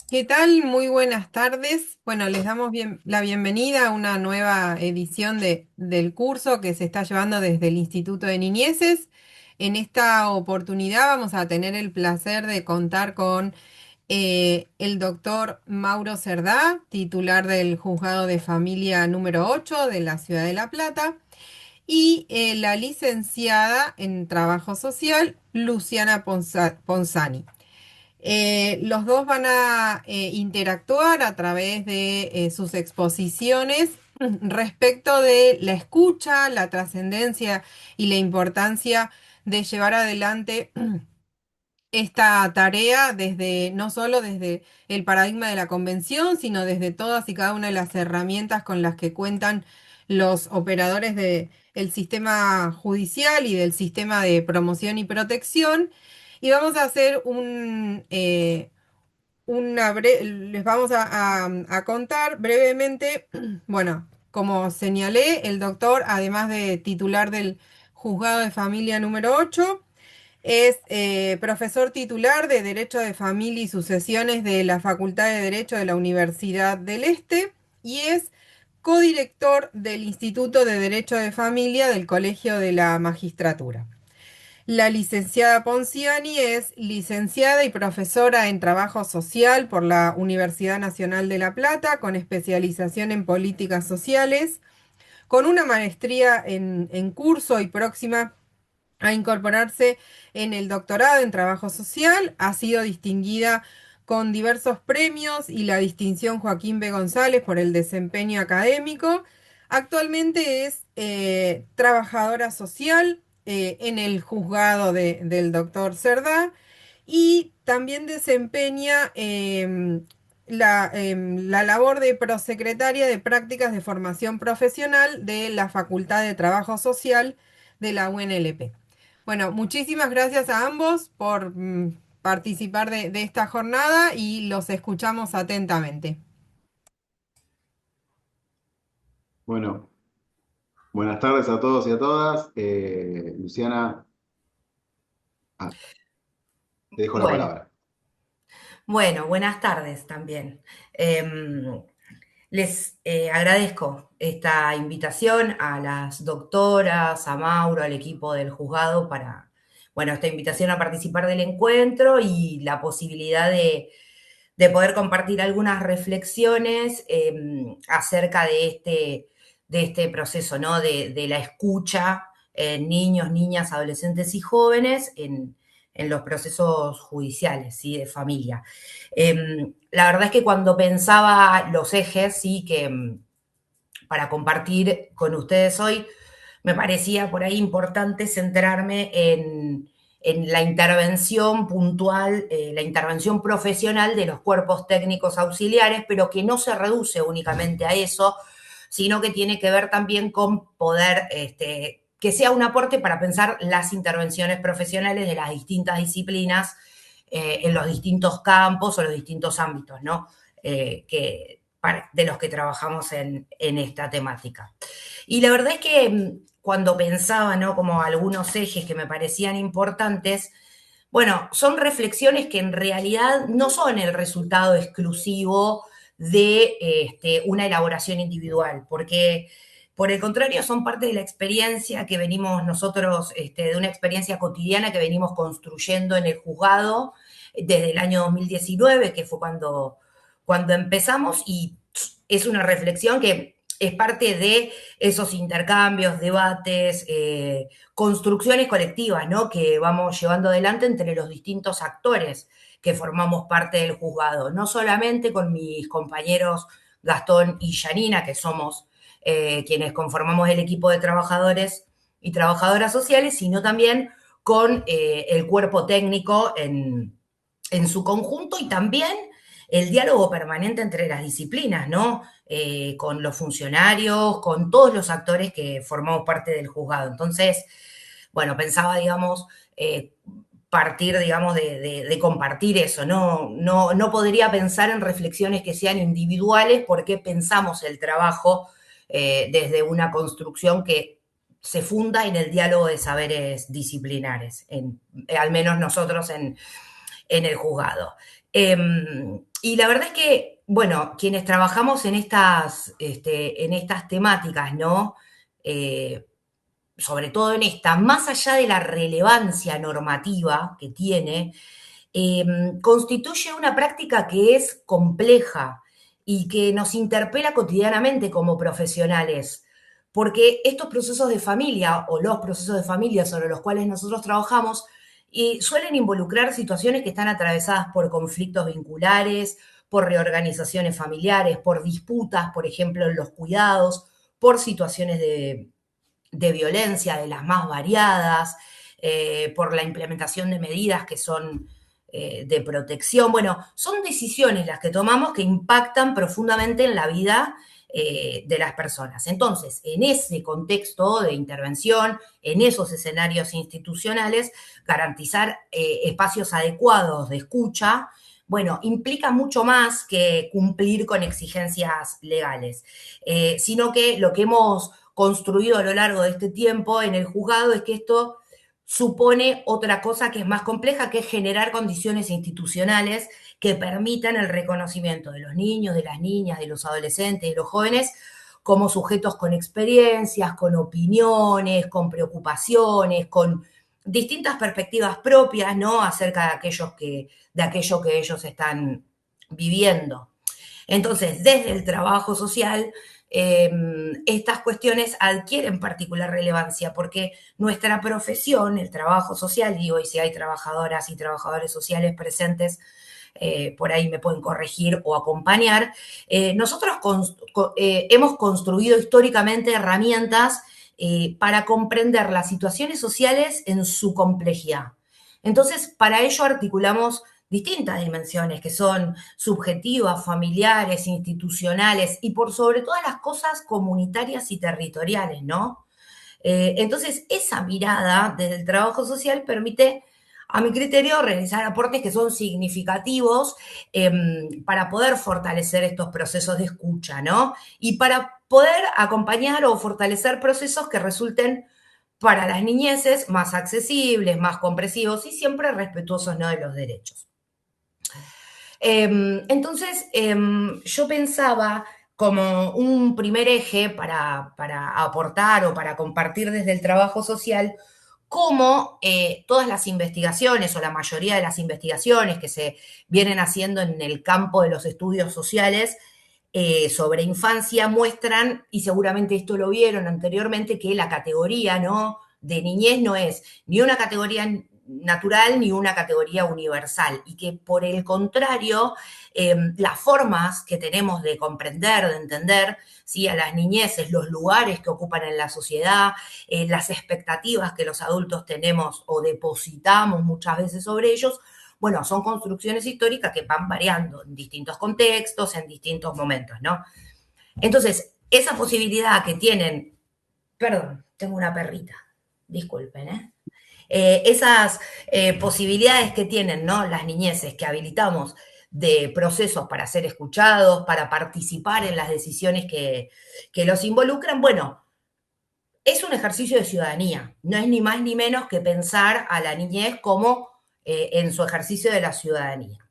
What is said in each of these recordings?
¿Qué tal? Muy buenas tardes. Bueno, les damos la bienvenida a una nueva edición del curso que se está llevando desde el Instituto de Niñeces. En esta oportunidad vamos a tener el placer de contar con el doctor Mauro Cerdá, titular del Juzgado de Familia número 8 de la Ciudad de La Plata, y la licenciada en Trabajo Social, Luciana Ponzani. Los dos van a interactuar a través de sus exposiciones respecto de la escucha, la trascendencia y la importancia de llevar adelante esta tarea desde, no solo desde el paradigma de la convención, sino desde todas y cada una de las herramientas con las que cuentan los operadores del sistema judicial y del sistema de promoción y protección. Y vamos a hacer les vamos a contar brevemente, bueno, como señalé, el doctor, además de titular del Juzgado de Familia número 8, es profesor titular de Derecho de Familia y Sucesiones de la Facultad de Derecho de la Universidad del Este y es codirector del Instituto de Derecho de Familia del Colegio de la Magistratura. La licenciada Ponciani es licenciada y profesora en Trabajo Social por la Universidad Nacional de La Plata, con especialización en políticas sociales, con una maestría en curso y próxima a incorporarse en el doctorado en Trabajo Social. Ha sido distinguida con diversos premios y la distinción Joaquín B. González por el desempeño académico. Actualmente es trabajadora social en el juzgado del doctor Cerdá y también desempeña la labor de prosecretaria de prácticas de formación profesional de la Facultad de Trabajo Social de la UNLP. Bueno, muchísimas gracias a ambos por participar de esta jornada y los escuchamos atentamente. Bueno, buenas tardes a todos y a todas. Luciana, ah, te dejo la Bueno, palabra. bueno, buenas tardes también. Les agradezco esta invitación a las doctoras, a Mauro, al equipo del juzgado para, bueno, esta invitación a participar del encuentro y la posibilidad de poder compartir algunas reflexiones acerca de este proceso, ¿no? De la escucha en niños, niñas, adolescentes y jóvenes en los procesos judiciales, ¿sí? De familia. La verdad es que cuando pensaba los ejes, sí, que para compartir con ustedes hoy, me parecía por ahí importante centrarme en la intervención puntual, la intervención profesional de los cuerpos técnicos auxiliares, pero que no se reduce únicamente a eso, sino que tiene que ver también con poder, que sea un aporte para pensar las intervenciones profesionales de las distintas disciplinas en los distintos campos o los distintos ámbitos, ¿no? De los que trabajamos en esta temática. Y la verdad es que cuando pensaba, ¿no? Como algunos ejes que me parecían importantes, bueno, son reflexiones que en realidad no son el resultado exclusivo de una elaboración individual, porque por el contrario son parte de la experiencia que venimos nosotros, de una experiencia cotidiana que venimos construyendo en el juzgado desde el año 2019, que fue cuando empezamos, y es una reflexión que es parte de esos intercambios, debates, construcciones colectivas, ¿no? Que vamos llevando adelante entre los distintos actores que formamos parte del juzgado, no solamente con mis compañeros Gastón y Janina, que somos quienes conformamos el equipo de trabajadores y trabajadoras sociales, sino también con el cuerpo técnico en su conjunto y también el diálogo permanente entre las disciplinas, ¿no? Con los funcionarios, con todos los actores que formamos parte del juzgado. Entonces, bueno, pensaba, digamos, partir, digamos, de compartir eso. No podría pensar en reflexiones que sean individuales porque pensamos el trabajo desde una construcción que se funda en el diálogo de saberes disciplinares, al menos nosotros en el juzgado. Y la verdad es que, bueno, quienes trabajamos en estas temáticas, ¿no? Sobre todo en esta, más allá de la relevancia normativa que tiene, constituye una práctica que es compleja y que nos interpela cotidianamente como profesionales, porque estos procesos de familia o los procesos de familia sobre los cuales nosotros trabajamos suelen involucrar situaciones que están atravesadas por conflictos vinculares, por reorganizaciones familiares, por disputas, por ejemplo, en los cuidados, por situaciones de violencia de las más variadas, por la implementación de medidas que son de protección. Bueno, son decisiones las que tomamos que impactan profundamente en la vida de las personas. Entonces, en ese contexto de intervención, en esos escenarios institucionales, garantizar espacios adecuados de escucha, bueno, implica mucho más que cumplir con exigencias legales, sino que lo que hemos construido a lo largo de este tiempo en el juzgado es que esto supone otra cosa que es más compleja, que es generar condiciones institucionales que permitan el reconocimiento de los niños, de las niñas, de los adolescentes, de los jóvenes, como sujetos con experiencias, con opiniones, con preocupaciones, con distintas perspectivas propias, ¿no? Acerca de aquello que ellos están viviendo. Entonces, desde el trabajo social, estas cuestiones adquieren particular relevancia porque nuestra profesión, el trabajo social, digo, y si hay trabajadoras y trabajadores sociales presentes, por ahí me pueden corregir o acompañar, nosotros hemos construido históricamente herramientas para comprender las situaciones sociales en su complejidad. Entonces, para ello articulamos distintas dimensiones que son subjetivas, familiares, institucionales y por sobre todas las cosas comunitarias y territoriales, ¿no? Entonces, esa mirada desde el trabajo social permite, a mi criterio, realizar aportes que son significativos para poder fortalecer estos procesos de escucha, ¿no? Y para poder acompañar o fortalecer procesos que resulten para las niñeces más accesibles, más comprensivos y siempre respetuosos, ¿no?, de los derechos. Entonces, yo pensaba como un primer eje para aportar o para compartir desde el trabajo social cómo todas las investigaciones o la mayoría de las investigaciones que se vienen haciendo en el campo de los estudios sociales sobre infancia muestran, y seguramente esto lo vieron anteriormente, que la categoría, ¿no?, de niñez no es ni una categoría natural ni una categoría universal, y que por el contrario, las formas que tenemos de comprender, de entender, ¿sí?, a las niñeces, los lugares que ocupan en la sociedad, las expectativas que los adultos tenemos o depositamos muchas veces sobre ellos, bueno, son construcciones históricas que van variando en distintos contextos, en distintos momentos, ¿no? Entonces, esa posibilidad que tienen, perdón, tengo una perrita, disculpen, ¿eh? Esas posibilidades que tienen, ¿no?, las niñeces que habilitamos de procesos para ser escuchados, para participar en las decisiones que los involucran, bueno, es un ejercicio de ciudadanía, no es ni más ni menos que pensar a la niñez como en su ejercicio de la ciudadanía.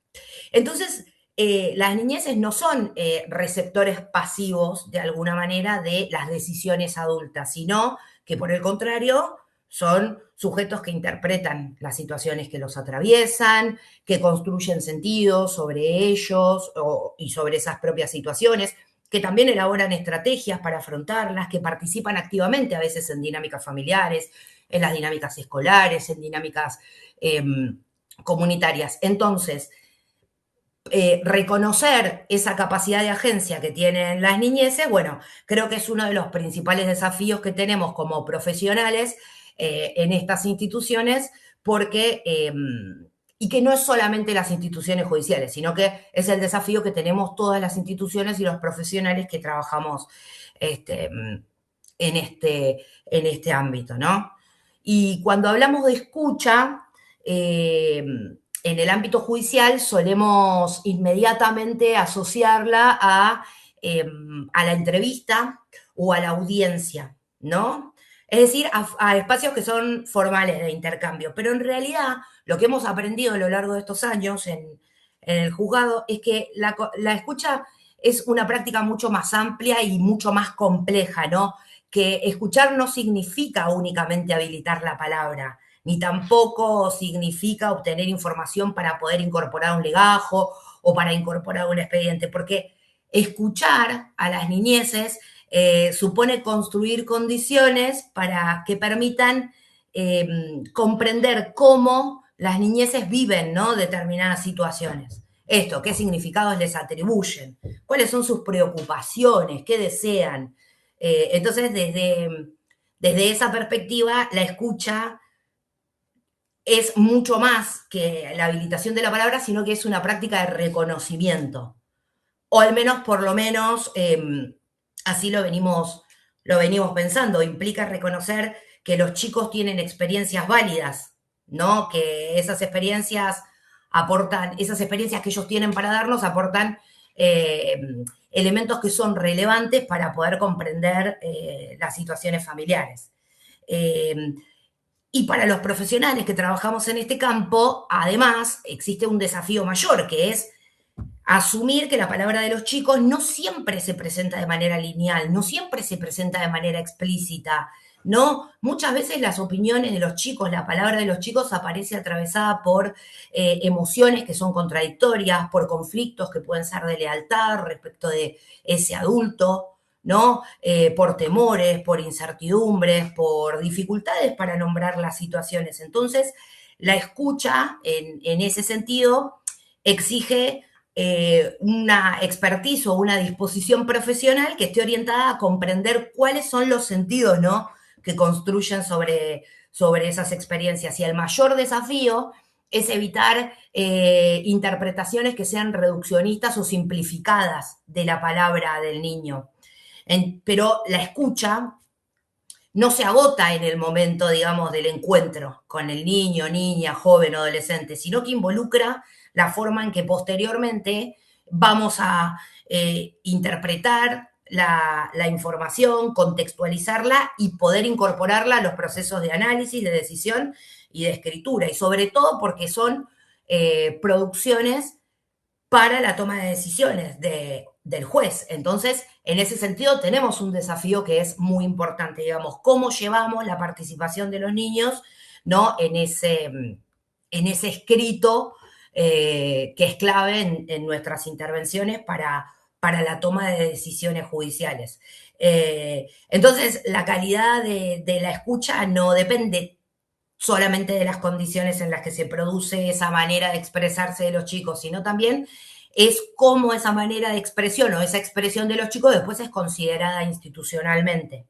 Entonces, las niñeces no son receptores pasivos, de alguna manera, de las decisiones adultas, sino que, por el contrario, son sujetos que interpretan las situaciones que los atraviesan, que construyen sentido sobre ellos y sobre esas propias situaciones, que también elaboran estrategias para afrontarlas, que participan activamente a veces en dinámicas familiares, en las dinámicas escolares, en dinámicas comunitarias. Entonces, reconocer esa capacidad de agencia que tienen las niñeces, bueno, creo que es uno de los principales desafíos que tenemos como profesionales en estas instituciones, porque, y que no es solamente las instituciones judiciales, sino que es el desafío que tenemos todas las instituciones y los profesionales que trabajamos en este ámbito, ¿no? Y cuando hablamos de escucha, en el ámbito judicial solemos inmediatamente asociarla a la entrevista o a la audiencia, ¿no? Es decir, a espacios que son formales de intercambio. Pero en realidad, lo que hemos aprendido a lo largo de estos años en el juzgado es que la escucha es una práctica mucho más amplia y mucho más compleja, ¿no? Que escuchar no significa únicamente habilitar la palabra, ni tampoco significa obtener información para poder incorporar un legajo o para incorporar un expediente, porque escuchar a las niñeces supone construir condiciones para que permitan comprender cómo las niñeces viven, ¿no?, determinadas situaciones. Esto, qué significados les atribuyen, cuáles son sus preocupaciones, qué desean. Entonces, desde esa perspectiva, la escucha es mucho más que la habilitación de la palabra, sino que es una práctica de reconocimiento. O al menos, por lo menos, así lo venimos pensando. Implica reconocer que los chicos tienen experiencias válidas, ¿no? Que esas experiencias aportan, esas experiencias que ellos tienen para darnos aportan eh, elementos que son relevantes para poder comprender las situaciones familiares. Eh, y para los profesionales que trabajamos en este campo, además, existe un desafío mayor, que es asumir que la palabra de los chicos no siempre se presenta de manera lineal, no siempre se presenta de manera explícita, ¿no? Muchas veces las opiniones de los chicos, la palabra de los chicos aparece atravesada por emociones que son contradictorias, por conflictos que pueden ser de lealtad respecto de ese adulto, ¿no? Por temores, por incertidumbres, por dificultades para nombrar las situaciones. Entonces, la escucha, en ese sentido, exige una expertise o una disposición profesional que esté orientada a comprender cuáles son los sentidos, ¿no?, que construyen sobre esas experiencias. Y el mayor desafío es evitar interpretaciones que sean reduccionistas o simplificadas de la palabra del niño. Pero la escucha no se agota en el momento, digamos, del encuentro con el niño, niña, joven o adolescente, sino que involucra la forma en que posteriormente vamos a interpretar la información, contextualizarla y poder incorporarla a los procesos de análisis, de decisión y de escritura. Y sobre todo porque son producciones para la toma de decisiones del juez. Entonces, en ese sentido, tenemos un desafío que es muy importante, digamos, cómo llevamos la participación de los niños, ¿no?, en ese escrito que es clave en nuestras intervenciones para la toma de decisiones judiciales. Entonces, la calidad de la escucha no depende solamente de las condiciones en las que se produce esa manera de expresarse de los chicos, sino también es cómo esa manera de expresión o esa expresión de los chicos después es considerada institucionalmente.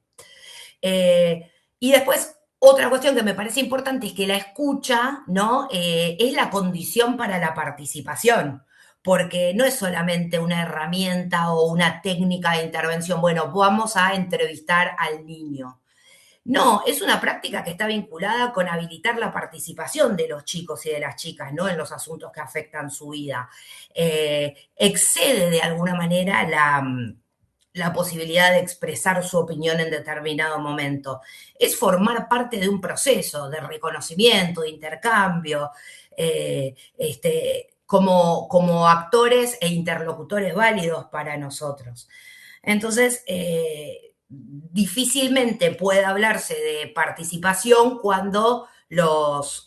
Y después, otra cuestión que me parece importante es que la escucha, ¿no?, es la condición para la participación, porque no es solamente una herramienta o una técnica de intervención. Bueno, vamos a entrevistar al niño. No, es una práctica que está vinculada con habilitar la participación de los chicos y de las chicas, ¿no?, en los asuntos que afectan su vida. Excede de alguna manera la posibilidad de expresar su opinión en determinado momento. Es formar parte de un proceso de reconocimiento, de intercambio, como actores e interlocutores válidos para nosotros. Entonces, difícilmente puede hablarse de participación cuando los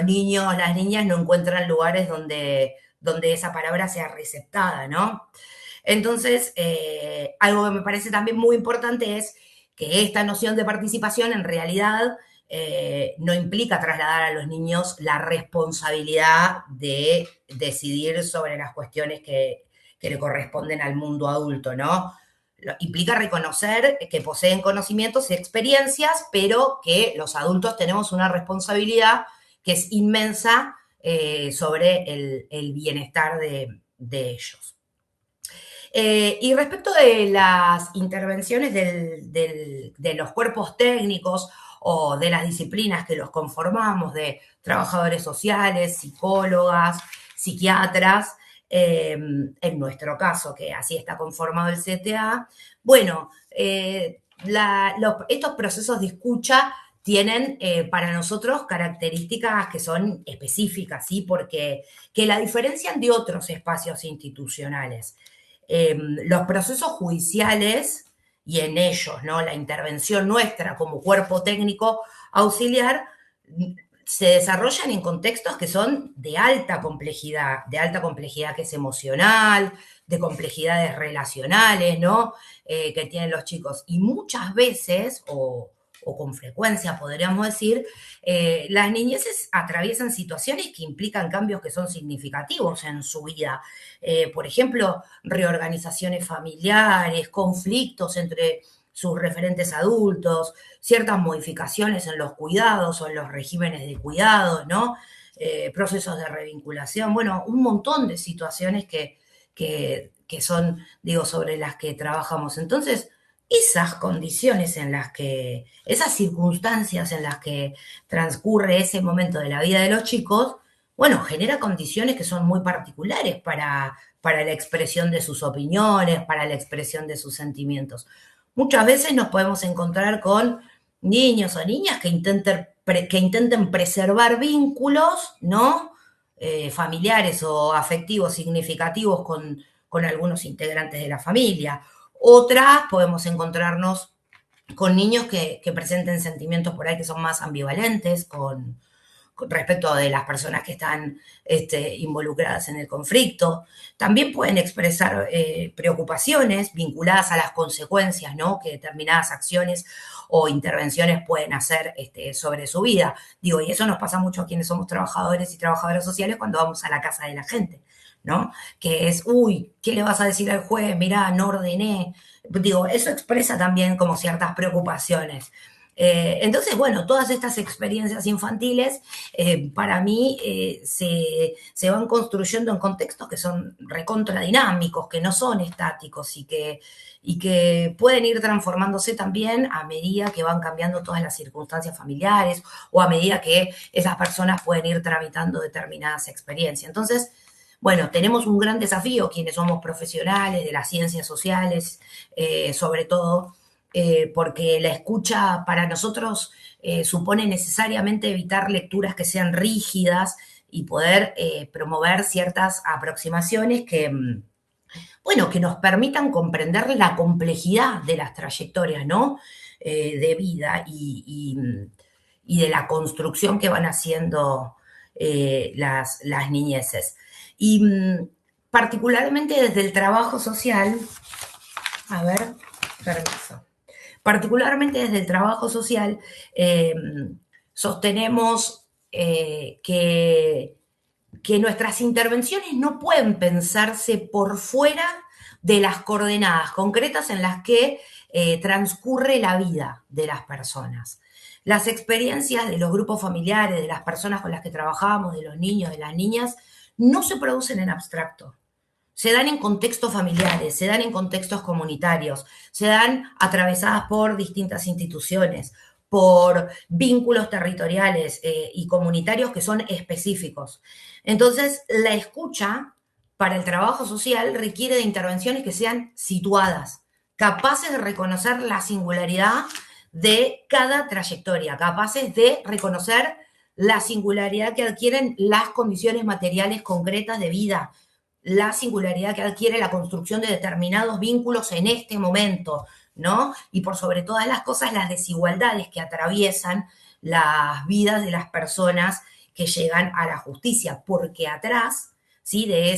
niños, las niñas no encuentran lugares donde esa palabra sea receptada, ¿no? Entonces, algo que me parece también muy importante es que esta noción de participación en realidad no implica trasladar a los niños la responsabilidad de decidir sobre las cuestiones que le corresponden al mundo adulto, ¿no? Implica reconocer que poseen conocimientos y experiencias, pero que los adultos tenemos una responsabilidad que es inmensa sobre el bienestar de ellos. Y respecto de las intervenciones de los cuerpos técnicos o de las disciplinas que los conformamos, de trabajadores sociales, psicólogas, psiquiatras, en nuestro caso, que así está conformado el CTA, bueno, estos procesos de escucha tienen para nosotros características que son específicas, ¿sí? Porque que la diferencian de otros espacios institucionales. Los procesos judiciales y en ellos, ¿no? La intervención nuestra como cuerpo técnico auxiliar se desarrollan en contextos que son de alta complejidad que es emocional, de complejidades relacionales, ¿no? Que tienen los chicos. Y muchas veces, o con frecuencia podríamos decir, las niñeces atraviesan situaciones que implican cambios que son significativos en su vida. Por ejemplo, reorganizaciones familiares, conflictos entre sus referentes adultos, ciertas modificaciones en los cuidados o en los regímenes de cuidados, ¿no? Procesos de revinculación, bueno, un montón de situaciones que son, digo, sobre las que trabajamos. Entonces, esas condiciones en las que, esas circunstancias en las que transcurre ese momento de la vida de los chicos, bueno, genera condiciones que son muy particulares para la expresión de sus opiniones, para la expresión de sus sentimientos. Muchas veces nos podemos encontrar con niños o niñas que intenten preservar vínculos, ¿no? Familiares o afectivos significativos con algunos integrantes de la familia. Otras podemos encontrarnos con niños que presenten sentimientos por ahí que son más ambivalentes con respecto de las personas que están involucradas en el conflicto. También pueden expresar preocupaciones vinculadas a las consecuencias, ¿no? Que determinadas acciones o intervenciones pueden hacer sobre su vida. Digo, y eso nos pasa mucho a quienes somos trabajadores y trabajadoras sociales cuando vamos a la casa de la gente, ¿no? Que es, uy, ¿qué le vas a decir al juez? Mirá, no ordené. Digo, eso expresa también como ciertas preocupaciones. Entonces, bueno, todas estas experiencias infantiles para mí se van construyendo en contextos que son recontradinamicos, que no son estáticos y que pueden ir transformándose también a medida que van cambiando todas las circunstancias familiares o a medida que esas personas pueden ir tramitando determinadas experiencias. Entonces, bueno, tenemos un gran desafío quienes somos profesionales de las ciencias sociales, sobre todo, porque la escucha para nosotros supone necesariamente evitar lecturas que sean rígidas y poder promover ciertas aproximaciones bueno, que nos permitan comprender la complejidad de las trayectorias, ¿no? De vida y de la construcción que van haciendo las niñeces. Y particularmente desde el trabajo social, a ver, permiso. Particularmente desde el trabajo social, sostenemos que nuestras intervenciones no pueden pensarse por fuera de las coordenadas concretas en las que transcurre la vida de las personas. Las experiencias de los grupos familiares, de las personas con las que trabajamos, de los niños, de las niñas, no se producen en abstracto. Se dan en contextos familiares, se dan en contextos comunitarios, se dan atravesadas por distintas instituciones, por vínculos territoriales y comunitarios que son específicos. Entonces, la escucha para el trabajo social requiere de intervenciones que sean situadas, capaces de reconocer la singularidad de cada trayectoria, capaces de reconocer la singularidad que adquieren las condiciones materiales concretas de vida, la singularidad que adquiere la construcción de determinados vínculos en este momento, ¿no? Y por sobre todas las cosas, las desigualdades que atraviesan las vidas de las personas que llegan a la justicia, porque atrás, ¿sí? de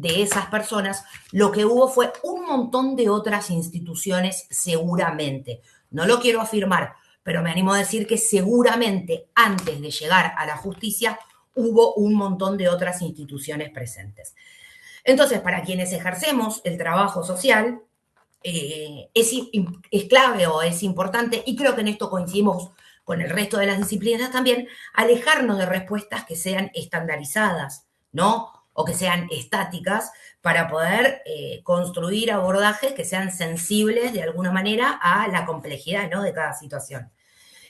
esas personas, lo que hubo fue un montón de otras instituciones seguramente. No lo quiero afirmar, pero me animo a decir que seguramente antes de llegar a la justicia hubo un montón de otras instituciones presentes. Entonces, para quienes ejercemos el trabajo social, es clave o es importante, y creo que en esto coincidimos con el resto de las disciplinas también, alejarnos de respuestas que sean estandarizadas, ¿no? O que sean estáticas, para poder construir abordajes que sean sensibles de alguna manera a la complejidad, ¿no? De cada situación.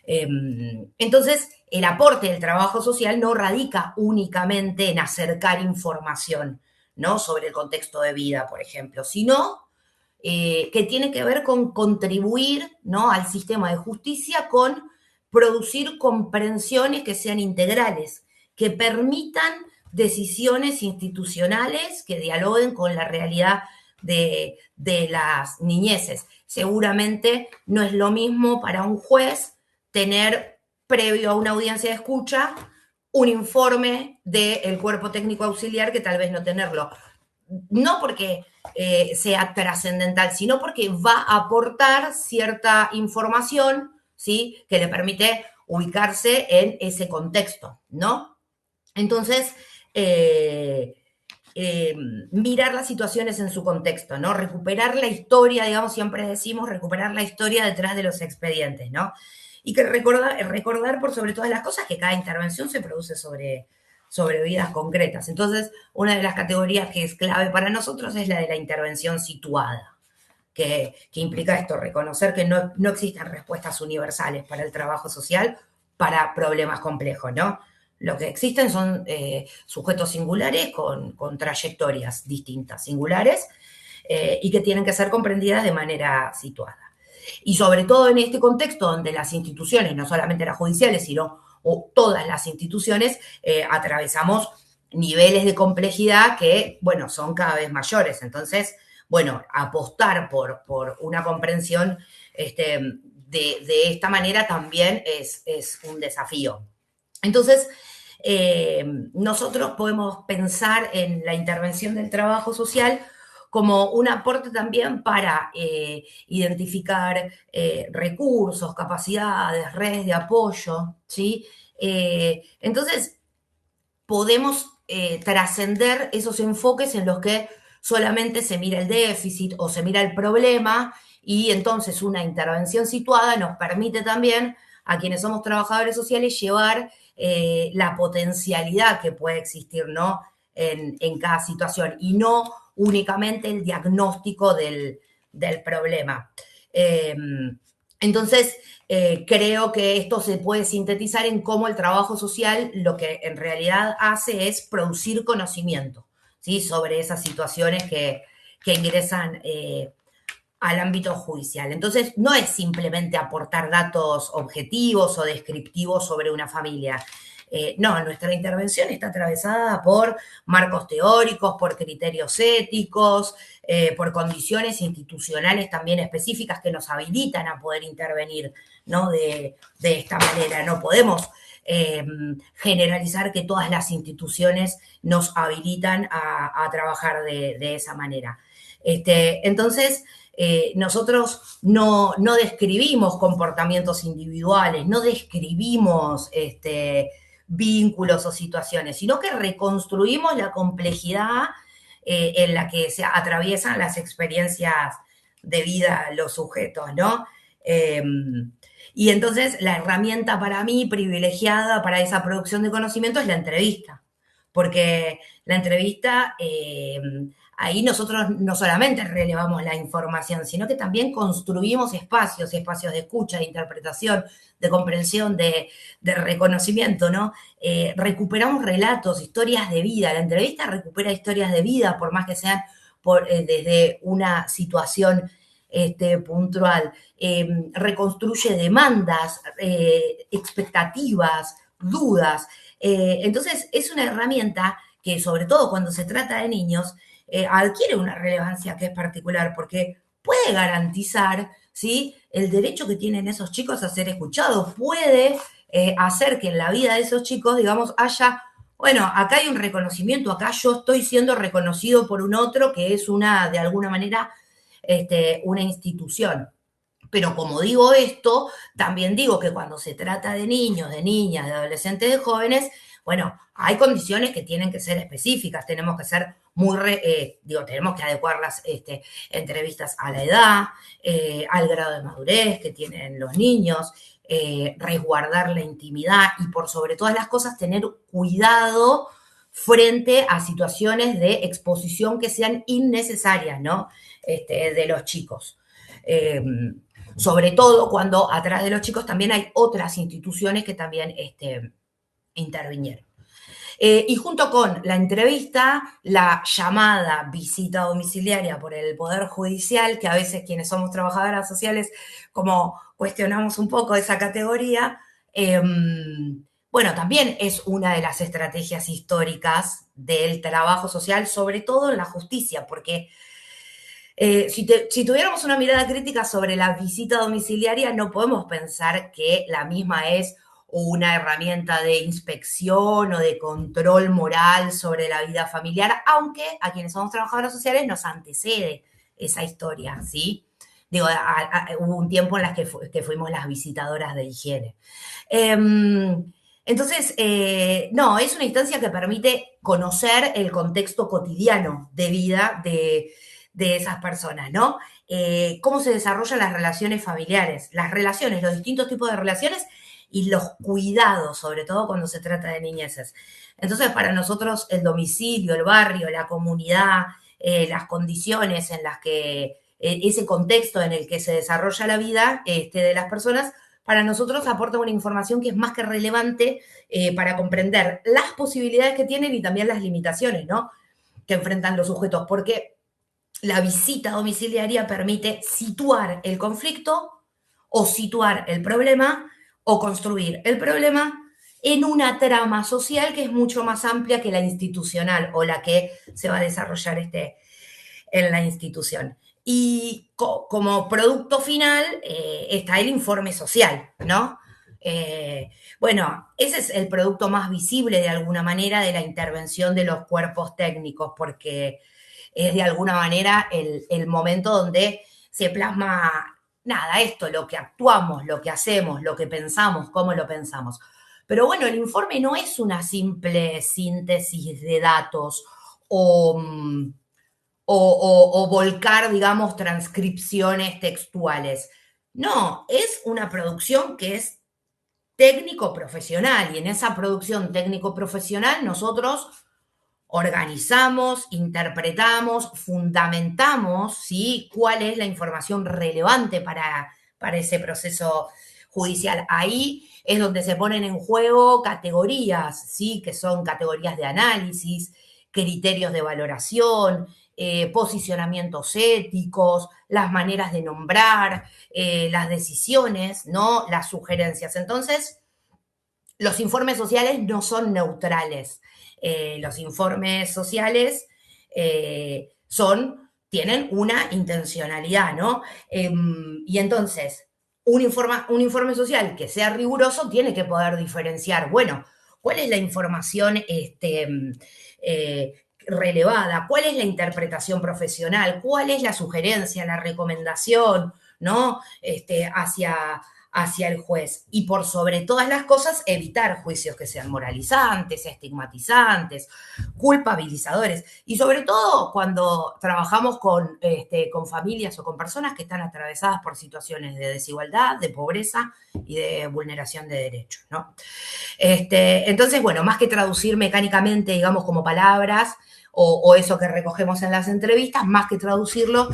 Entonces, el aporte del trabajo social no radica únicamente en acercar información, ¿no? Sobre el contexto de vida, por ejemplo, sino que tiene que ver con contribuir, ¿no?, al sistema de justicia, con producir comprensiones que sean integrales, que permitan decisiones institucionales que dialoguen con la realidad de las niñeces. Seguramente no es lo mismo para un juez tener, previo a una audiencia de escucha, un informe del cuerpo técnico auxiliar que tal vez no tenerlo. No porque sea trascendental, sino porque va a aportar cierta información, ¿sí?, que le permite ubicarse en ese contexto, ¿no? Entonces, mirar las situaciones en su contexto, ¿no? Recuperar la historia, digamos, siempre decimos, recuperar la historia detrás de los expedientes, ¿no? Y que recordar por sobre todas las cosas que cada intervención se produce sobre vidas concretas. Entonces, una de las categorías que es clave para nosotros es la de la intervención situada, que implica esto, reconocer que no existen respuestas universales para el trabajo social para problemas complejos, ¿no? Lo que existen son sujetos singulares con trayectorias distintas, singulares, y que tienen que ser comprendidas de manera situada. Y sobre todo en este contexto donde las instituciones, no solamente las judiciales, sino todas las instituciones, atravesamos niveles de complejidad que, bueno, son cada vez mayores. Entonces, bueno, apostar por una comprensión de esta manera también es un desafío. Entonces, nosotros podemos pensar en la intervención del trabajo social como un aporte también para identificar recursos, capacidades, redes de apoyo, ¿sí? Entonces, podemos trascender esos enfoques en los que solamente se mira el déficit o se mira el problema, y entonces una intervención situada nos permite también a quienes somos trabajadores sociales llevar la potencialidad que puede existir, ¿no?, en cada situación, y no únicamente el diagnóstico del problema. Entonces, creo que esto se puede sintetizar en cómo el trabajo social lo que en realidad hace es producir conocimiento, ¿sí?, sobre esas situaciones que ingresan al ámbito judicial. Entonces, no es simplemente aportar datos objetivos o descriptivos sobre una familia. No, nuestra intervención está atravesada por marcos teóricos, por criterios éticos, por condiciones institucionales también específicas que nos habilitan a poder intervenir, ¿no?, de esta manera. No podemos generalizar que todas las instituciones nos habilitan a trabajar de esa manera. Entonces, nosotros no describimos comportamientos individuales, no describimos vínculos o situaciones, sino que reconstruimos la complejidad en la que se atraviesan las experiencias de vida los sujetos, ¿no? Y entonces la herramienta para mí privilegiada para esa producción de conocimiento es la entrevista, porque la entrevista, ahí nosotros no solamente relevamos la información, sino que también construimos espacios de escucha, de interpretación, de comprensión, de reconocimiento, ¿no? Recuperamos relatos, historias de vida. La entrevista recupera historias de vida, por más que sean desde una situación puntual. Reconstruye demandas, expectativas, dudas. Entonces, es una herramienta que, sobre todo cuando se trata de niños, adquiere una relevancia que es particular, porque puede garantizar, ¿sí?, el derecho que tienen esos chicos a ser escuchados, puede hacer que en la vida de esos chicos, digamos, haya, bueno, acá hay un reconocimiento, acá yo estoy siendo reconocido por un otro que es de alguna manera, una institución. Pero como digo esto, también digo que cuando se trata de niños, de niñas, de adolescentes, de jóvenes, bueno, hay condiciones que tienen que ser específicas, tenemos que ser tenemos que adecuar las entrevistas a la edad, al grado de madurez que tienen los niños, resguardar la intimidad y, por sobre todas las cosas, tener cuidado frente a situaciones de exposición que sean innecesarias, ¿no?, de los chicos. Sobre todo cuando atrás de los chicos también hay otras instituciones que también intervinieron. Y junto con la entrevista, la llamada visita domiciliaria por el Poder Judicial, que a veces quienes somos trabajadoras sociales como cuestionamos un poco esa categoría, bueno, también es una de las estrategias históricas del trabajo social, sobre todo en la justicia, porque si tuviéramos una mirada crítica sobre la visita domiciliaria, no podemos pensar que la misma es una herramienta de inspección o de control moral sobre la vida familiar, aunque a quienes somos trabajadoras sociales nos antecede esa historia, ¿sí? Digo, hubo un tiempo en las que fuimos las visitadoras de higiene. Entonces, no, es una instancia que permite conocer el contexto cotidiano de vida de esas personas, ¿no? Cómo se desarrollan las relaciones familiares, las relaciones, los distintos tipos de relaciones y los cuidados, sobre todo cuando se trata de niñeces. Entonces, para nosotros el domicilio, el barrio, la comunidad, las condiciones en las que, ese contexto en el que se desarrolla la vida de las personas, para nosotros aporta una información que es más que relevante para comprender las posibilidades que tienen y también las limitaciones, ¿no?, que enfrentan los sujetos, porque la visita domiciliaria permite situar el conflicto o situar el problema o construir el problema en una trama social que es mucho más amplia que la institucional o la que se va a desarrollar en la institución. Y como producto final está el informe social, ¿no? Bueno, ese es el producto más visible de alguna manera de la intervención de los cuerpos técnicos, porque es de alguna manera el momento donde se plasma, nada, esto, lo que actuamos, lo que hacemos, lo que pensamos, cómo lo pensamos. Pero bueno, el informe no es una simple síntesis de datos o, o volcar, digamos, transcripciones textuales. No, es una producción que es técnico-profesional y en esa producción técnico-profesional nosotros organizamos, interpretamos, fundamentamos, ¿sí?, cuál es la información relevante para ese proceso judicial. Ahí es donde se ponen en juego categorías, ¿sí?, que son categorías de análisis, criterios de valoración, posicionamientos éticos, las maneras de nombrar, las decisiones, ¿no?, las sugerencias. Entonces, los informes sociales no son neutrales. Los informes sociales tienen una intencionalidad, ¿no? Y entonces, un informe social que sea riguroso tiene que poder diferenciar, bueno, ¿cuál es la información relevada? ¿Cuál es la interpretación profesional? ¿Cuál es la sugerencia, la recomendación, ¿no?, hacia el juez? Y por sobre todas las cosas, evitar juicios que sean moralizantes, estigmatizantes, culpabilizadores. Y sobre todo cuando trabajamos con familias o con personas que están atravesadas por situaciones de desigualdad, de pobreza y de vulneración de derechos, ¿no? Entonces, bueno, más que traducir mecánicamente, digamos, como palabras, o eso que recogemos en las entrevistas, más que traducirlo,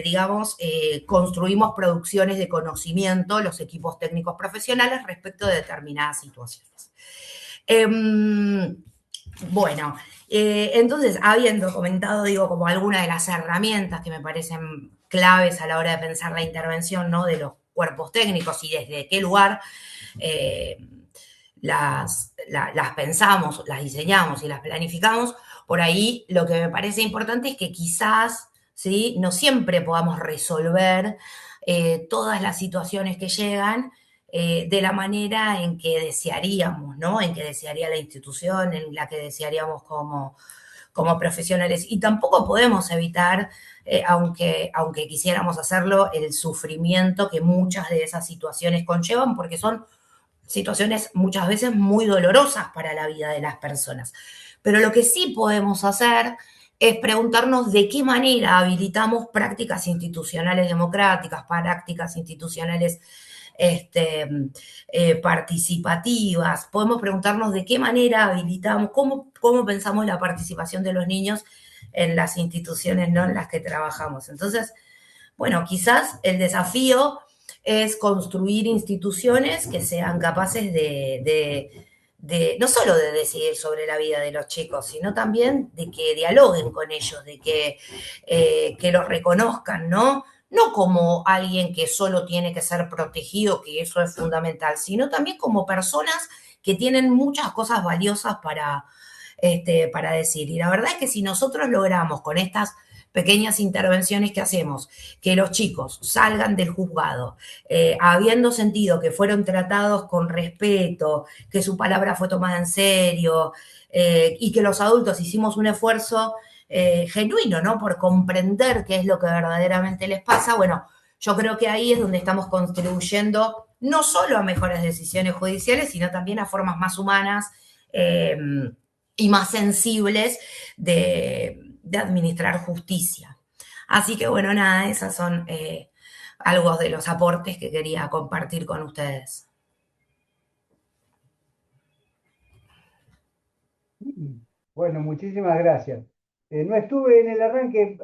digamos, construimos producciones de conocimiento, los equipos técnicos profesionales, respecto de determinadas situaciones. Bueno, entonces, habiendo comentado, digo, como alguna de las herramientas que me parecen claves a la hora de pensar la intervención, ¿no?, de los cuerpos técnicos y desde qué lugar las pensamos, las diseñamos y las planificamos, por ahí lo que me parece importante es que quizás, ¿sí?, no siempre podamos resolver todas las situaciones que llegan de la manera en que desearíamos, ¿no?, en que desearía la institución, en la que desearíamos como profesionales. Y tampoco podemos evitar, aunque quisiéramos hacerlo, el sufrimiento que muchas de esas situaciones conllevan, porque son situaciones muchas veces muy dolorosas para la vida de las personas. Pero lo que sí podemos hacer es preguntarnos de qué manera habilitamos prácticas institucionales democráticas, prácticas institucionales participativas. Podemos preguntarnos de qué manera habilitamos, cómo pensamos la participación de los niños en las instituciones, ¿no?, en las que trabajamos. Entonces, bueno, quizás el desafío es construir instituciones que sean capaces de no solo de decidir sobre la vida de los chicos, sino también de que dialoguen con ellos, de que los reconozcan, ¿no? No como alguien que solo tiene que ser protegido, que eso es fundamental, sino también como personas que tienen muchas cosas valiosas para decir. Y la verdad es que si nosotros logramos con estas pequeñas intervenciones que hacemos, que los chicos salgan del juzgado, habiendo sentido que fueron tratados con respeto, que su palabra fue tomada en serio, y que los adultos hicimos un esfuerzo genuino, ¿no? Por comprender qué es lo que verdaderamente les pasa, bueno, yo creo que ahí es donde estamos contribuyendo no solo a mejores decisiones judiciales, sino también a formas más humanas eh, y más sensibles de administrar justicia. Así que bueno, nada, esas son algo de los aportes que quería compartir con ustedes. Bueno, muchísimas gracias. No estuve en el arranque,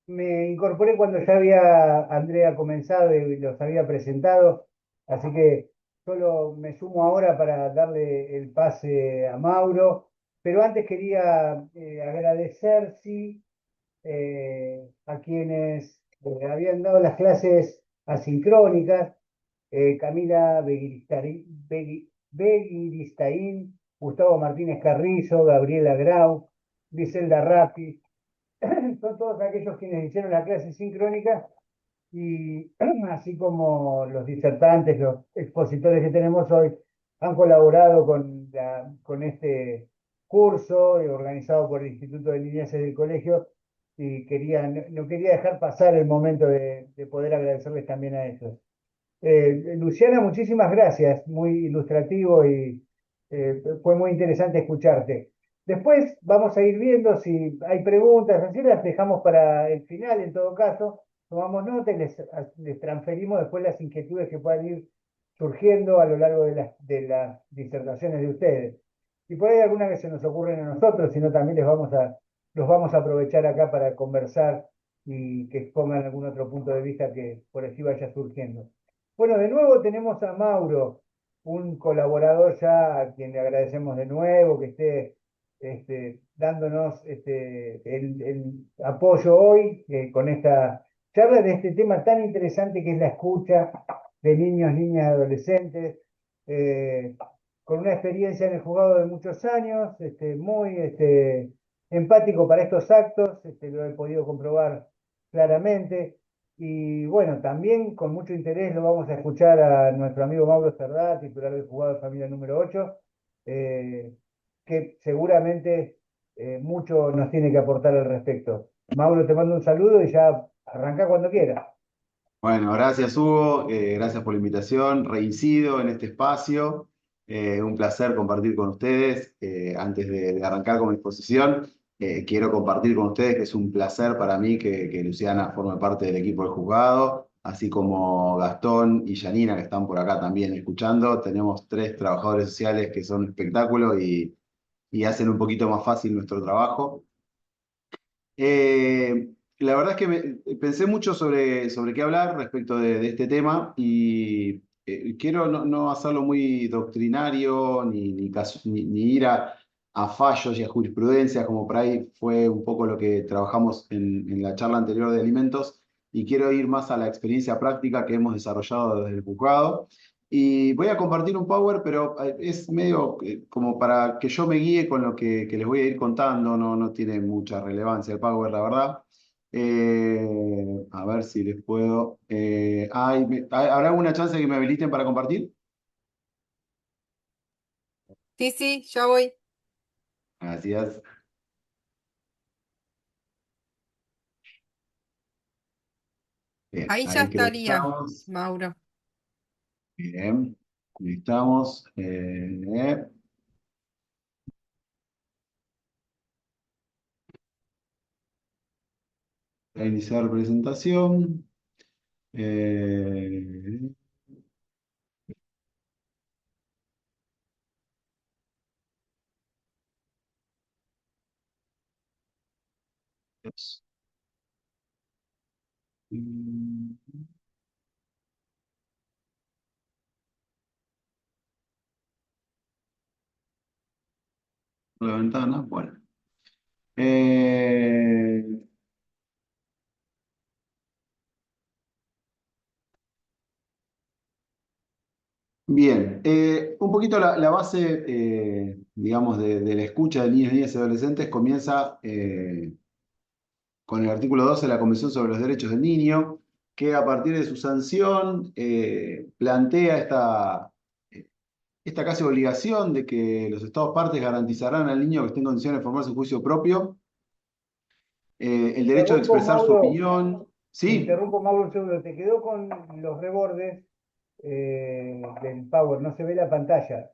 me incorporé cuando ya había Andrea comenzado y los había presentado, así que solo me sumo ahora para darle el pase a Mauro, pero antes quería agradecer, sí, a quienes habían dado las clases asincrónicas, Camila Beguiristain, Gustavo Martínez Carrizo, Gabriela Grau, Griselda Rapi, son todos aquellos quienes hicieron la clase sincrónica y así como los disertantes, los expositores que tenemos hoy, han colaborado con este curso organizado por el Instituto de Niñeces del Colegio y no quería dejar pasar el momento de poder agradecerles también a ellos. Luciana, muchísimas gracias, muy ilustrativo y fue muy interesante escucharte. Después vamos a ir viendo si hay preguntas, así las dejamos para el final en todo caso, tomamos nota y les transferimos después las inquietudes que puedan ir surgiendo a lo largo de las disertaciones de ustedes. Y por ahí alguna que se nos ocurren a nosotros, sino también los vamos a aprovechar acá para conversar y que expongan algún otro punto de vista que por allí vaya surgiendo. Bueno, de nuevo tenemos a Mauro, un colaborador ya a quien le agradecemos de nuevo que esté dándonos el apoyo hoy con esta charla de este tema tan interesante que es la escucha de niños, niñas y adolescentes, eh, con una experiencia en el juzgado de muchos años, muy empático para estos actos, lo he podido comprobar claramente. Y bueno, también con mucho interés lo vamos a escuchar a nuestro amigo Mauro Cerdá, titular del juzgado de familia número 8, eh, que seguramente mucho nos tiene que aportar al respecto. Mauro, te mando un saludo y ya arranca cuando quieras. Bueno, gracias Hugo, gracias por la invitación, reincido en este espacio, un placer compartir con ustedes. Antes de arrancar con mi exposición, quiero compartir con ustedes que es un placer para mí que Luciana forme parte del equipo del juzgado, así como Gastón y Janina que están por acá también escuchando. Tenemos tres trabajadores sociales que son un espectáculo y hacen un poquito más fácil nuestro trabajo. La verdad es que pensé mucho sobre qué hablar respecto de este tema y quiero no hacerlo muy doctrinario ni ir a fallos y a jurisprudencias como por ahí fue un poco lo que trabajamos en la charla anterior de alimentos y quiero ir más a la experiencia práctica que hemos desarrollado desde el juzgado. Y voy a compartir un Power, pero es medio como para que yo me guíe con lo que les voy a ir contando, no tiene mucha relevancia el Power, la verdad. A ver si les puedo. ¿Habrá alguna chance de que me habiliten para compartir? Sí, sí, ya voy. Gracias. Bien, Ahí ya ahí creo que estaría, estamos. Mauro. Bien, ahí estamos. Voy a iniciar presentación. Eh, la ventana. Bueno. Eh, Bien, un poquito la base, digamos, de la escucha de niños, niñas y adolescentes comienza con el artículo 12 de la Convención sobre los Derechos del Niño, que a partir de su sanción plantea esta casi obligación de que los Estados partes garantizarán al niño que esté en condiciones de formarse un juicio propio, el derecho de Interrumpo, expresar su Mauro, opinión. Sí, interrumpo, Mauro, un segundo. Te quedó con los rebordes del Power. No se ve la pantalla.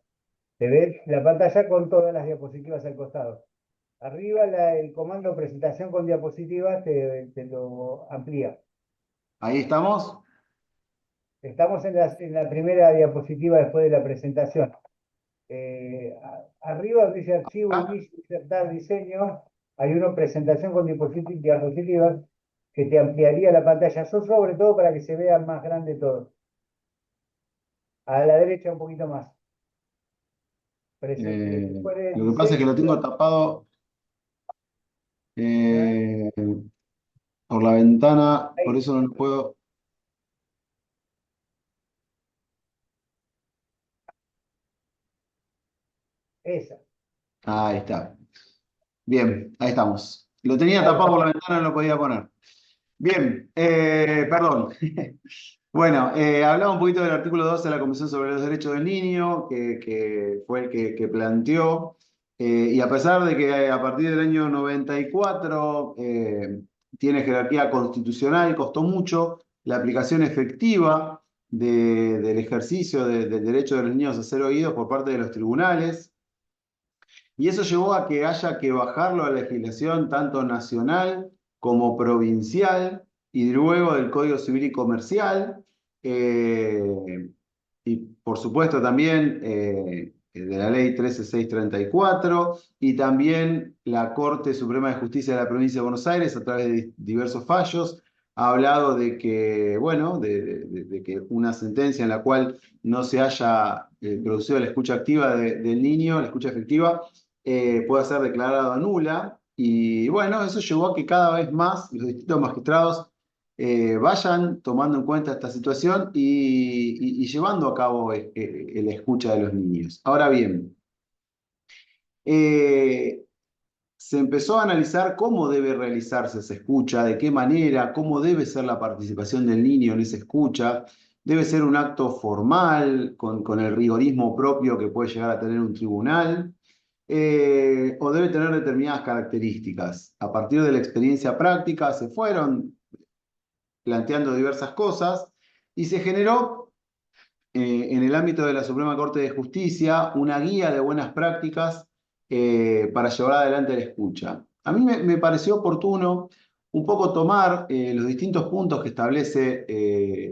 Se ve la pantalla con todas las diapositivas al costado. Arriba el comando presentación con diapositivas te lo amplía. ahí estamos. Estamos en la primera diapositiva después de la presentación. Arriba dice archivo, Ah, inicio, insertar diseño. Hay una presentación con diapositivas que te ampliaría la pantalla. Eso sobre todo para que se vea más grande todo. A la derecha un poquito más. Después de lo que pasa es que lo tengo diseño. tapado ¿Eh? eh, por la ventana, por Ahí, eso no lo puedo. esa. Ahí está. Bien, ahí estamos. Lo tenía Ahí tapado está. por la ventana, no lo podía poner. Bien, perdón. Bueno, hablaba un poquito del artículo 12 de la Convención sobre los Derechos del Niño, que fue el que planteó, y a pesar de que a partir del año 94 tiene jerarquía constitucional, costó mucho la aplicación efectiva del ejercicio del derecho de los niños a ser oídos por parte de los tribunales. Y eso llevó a que haya que bajarlo a la legislación tanto nacional como provincial y luego del Código Civil y Comercial. eh, y por supuesto también de la Ley 13634 y también la Corte Suprema de Justicia de la Provincia de Buenos Aires a través de diversos fallos ha hablado de que, bueno, de que una sentencia en la cual no se haya producido la escucha activa del niño, la escucha efectiva, pueda ser declarada nula. Y bueno, eso llevó a que cada vez más los distintos magistrados vayan tomando en cuenta esta situación y llevando a cabo la escucha de los niños. Ahora bien, eh, se empezó a analizar cómo debe realizarse esa escucha, de qué manera, cómo debe ser la participación del niño en esa escucha. Debe ser un acto formal, con el rigorismo propio que puede llegar a tener un tribunal, o debe tener determinadas características. A partir de la experiencia práctica se fueron planteando diversas cosas y se generó en el ámbito de la Suprema Corte de Justicia una guía de buenas prácticas para llevar adelante la escucha. A mí me pareció oportuno un poco tomar los distintos puntos que establece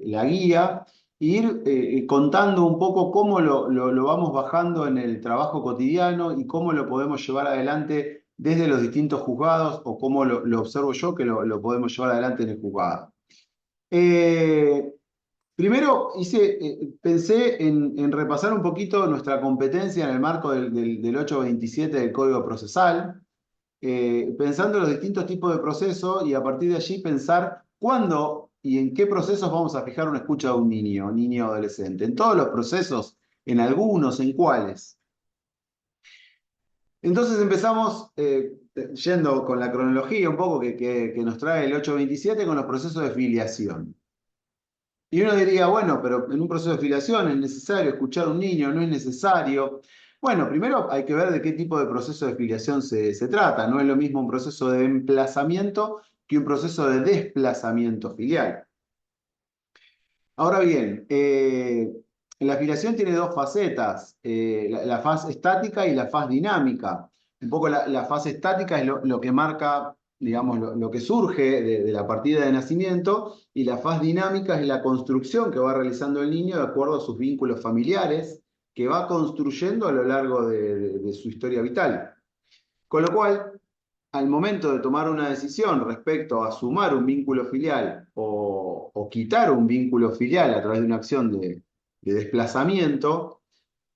la guía e ir contando un poco cómo lo vamos bajando en el trabajo cotidiano y cómo lo podemos llevar adelante desde los distintos juzgados o cómo lo observo yo que lo podemos llevar adelante en el juzgado. Eh, Primero pensé en repasar un poquito nuestra competencia en el marco del 827 del Código Procesal, pensando en los distintos tipos de procesos y a partir de allí pensar cuándo y en qué procesos vamos a fijar una escucha de un niño o adolescente. En todos los procesos, en algunos, en cuáles. Entonces empezamos yendo con la cronología un poco que nos trae el 827 con los procesos de filiación. Y uno diría, bueno, pero en un proceso de filiación es necesario escuchar a un niño, no es necesario. Bueno, primero hay que ver de qué tipo de proceso de filiación se trata. No es lo mismo un proceso de emplazamiento que un proceso de desplazamiento filial. Ahora bien, la filiación tiene dos facetas, la faz estática y la faz dinámica. Un poco la fase estática es lo que marca, digamos, lo que surge de la partida de nacimiento, y la faz dinámica es la construcción que va realizando el niño de acuerdo a sus vínculos familiares, que va construyendo a lo largo de su historia vital. Con lo cual, al momento de tomar una decisión respecto a sumar un vínculo filial o quitar un vínculo filial a través de una acción de desplazamiento,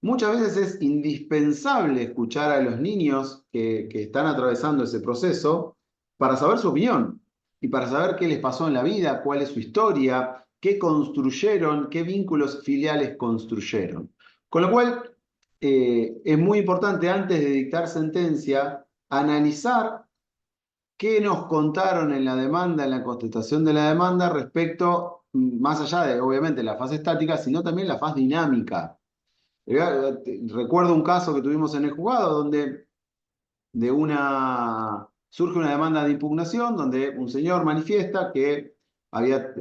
muchas veces es indispensable escuchar a los niños que están atravesando ese proceso para saber su opinión y para saber qué les pasó en la vida, cuál es su historia, qué construyeron, qué vínculos filiales construyeron. Con lo cual, es muy importante antes de dictar sentencia analizar qué nos contaron en la demanda, en la contestación de la demanda respecto, más allá de, obviamente, la fase estática, sino también la fase dinámica. Recuerdo un caso que tuvimos en el juzgado donde surge una demanda de impugnación donde un señor manifiesta que había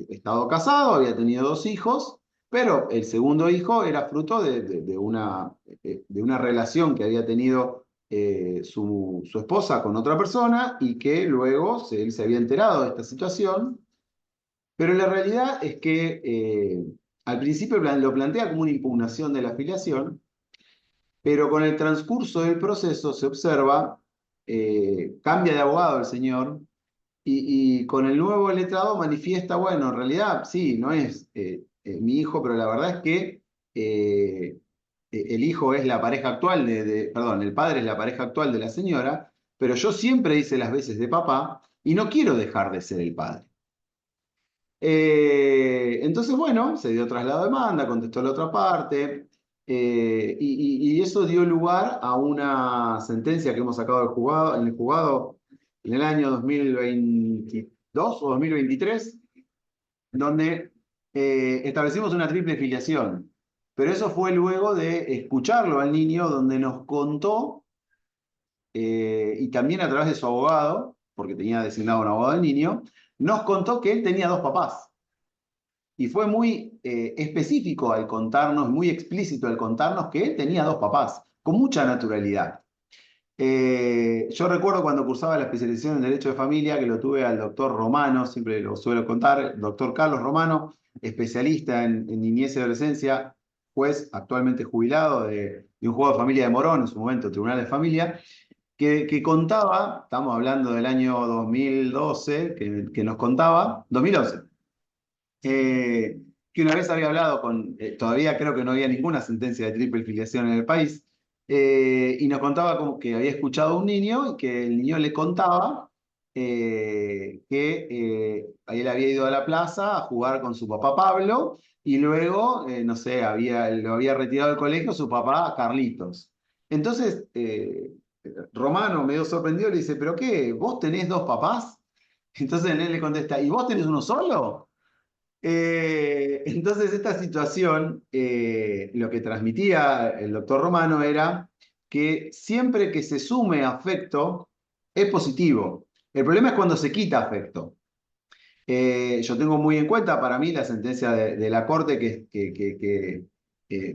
estado casado, había tenido 2 hijos, pero el segundo hijo era fruto de una relación que había tenido su esposa con otra persona y que luego él se había enterado de esta situación, pero la realidad es que al principio lo plantea como una impugnación de la filiación, pero con el transcurso del proceso se observa, cambia de abogado el señor y con el nuevo letrado manifiesta, bueno, en realidad sí, no es mi hijo, pero la verdad es que el hijo es la pareja actual perdón, el padre es la pareja actual de la señora, pero yo siempre hice las veces de papá y no quiero dejar de ser el padre. Entonces, bueno, se dio traslado de demanda, contestó la otra parte, y eso dio lugar a una sentencia que hemos sacado en el juzgado en el año 2022 o 2023, donde establecimos una triple filiación. Pero eso fue luego de escucharlo al niño, donde nos contó, y también a través de su abogado, porque tenía designado un abogado del niño, nos contó que él tenía 2 papás. Y fue muy específico al contarnos, muy explícito al contarnos que él tenía 2 papás, con mucha naturalidad. Yo recuerdo cuando cursaba la especialización en Derecho de Familia, que lo tuve al doctor Romano, siempre lo suelo contar, el doctor Carlos Romano, especialista en niñez y adolescencia, juez actualmente jubilado de un juzgado de familia de Morón, en su momento Tribunal de Familia, que contaba, estamos hablando del año 2012, que nos contaba, 2011, que una vez había hablado todavía creo que no había ninguna sentencia de triple filiación en el país, y nos contaba como que había escuchado a un niño y que el niño le contaba que él había ido a la plaza a jugar con su papá Pablo y luego, no sé, lo había retirado del colegio su papá Carlitos. Entonces, Romano, medio sorprendido, le dice, ¿pero qué? ¿Vos tenés 2 papás? Entonces él le contesta, ¿y vos tenés uno solo? Entonces, esta situación, lo que transmitía el doctor Romano era que siempre que se sume afecto es positivo. El problema es cuando se quita afecto. Yo tengo muy en cuenta para mí la sentencia de la Corte que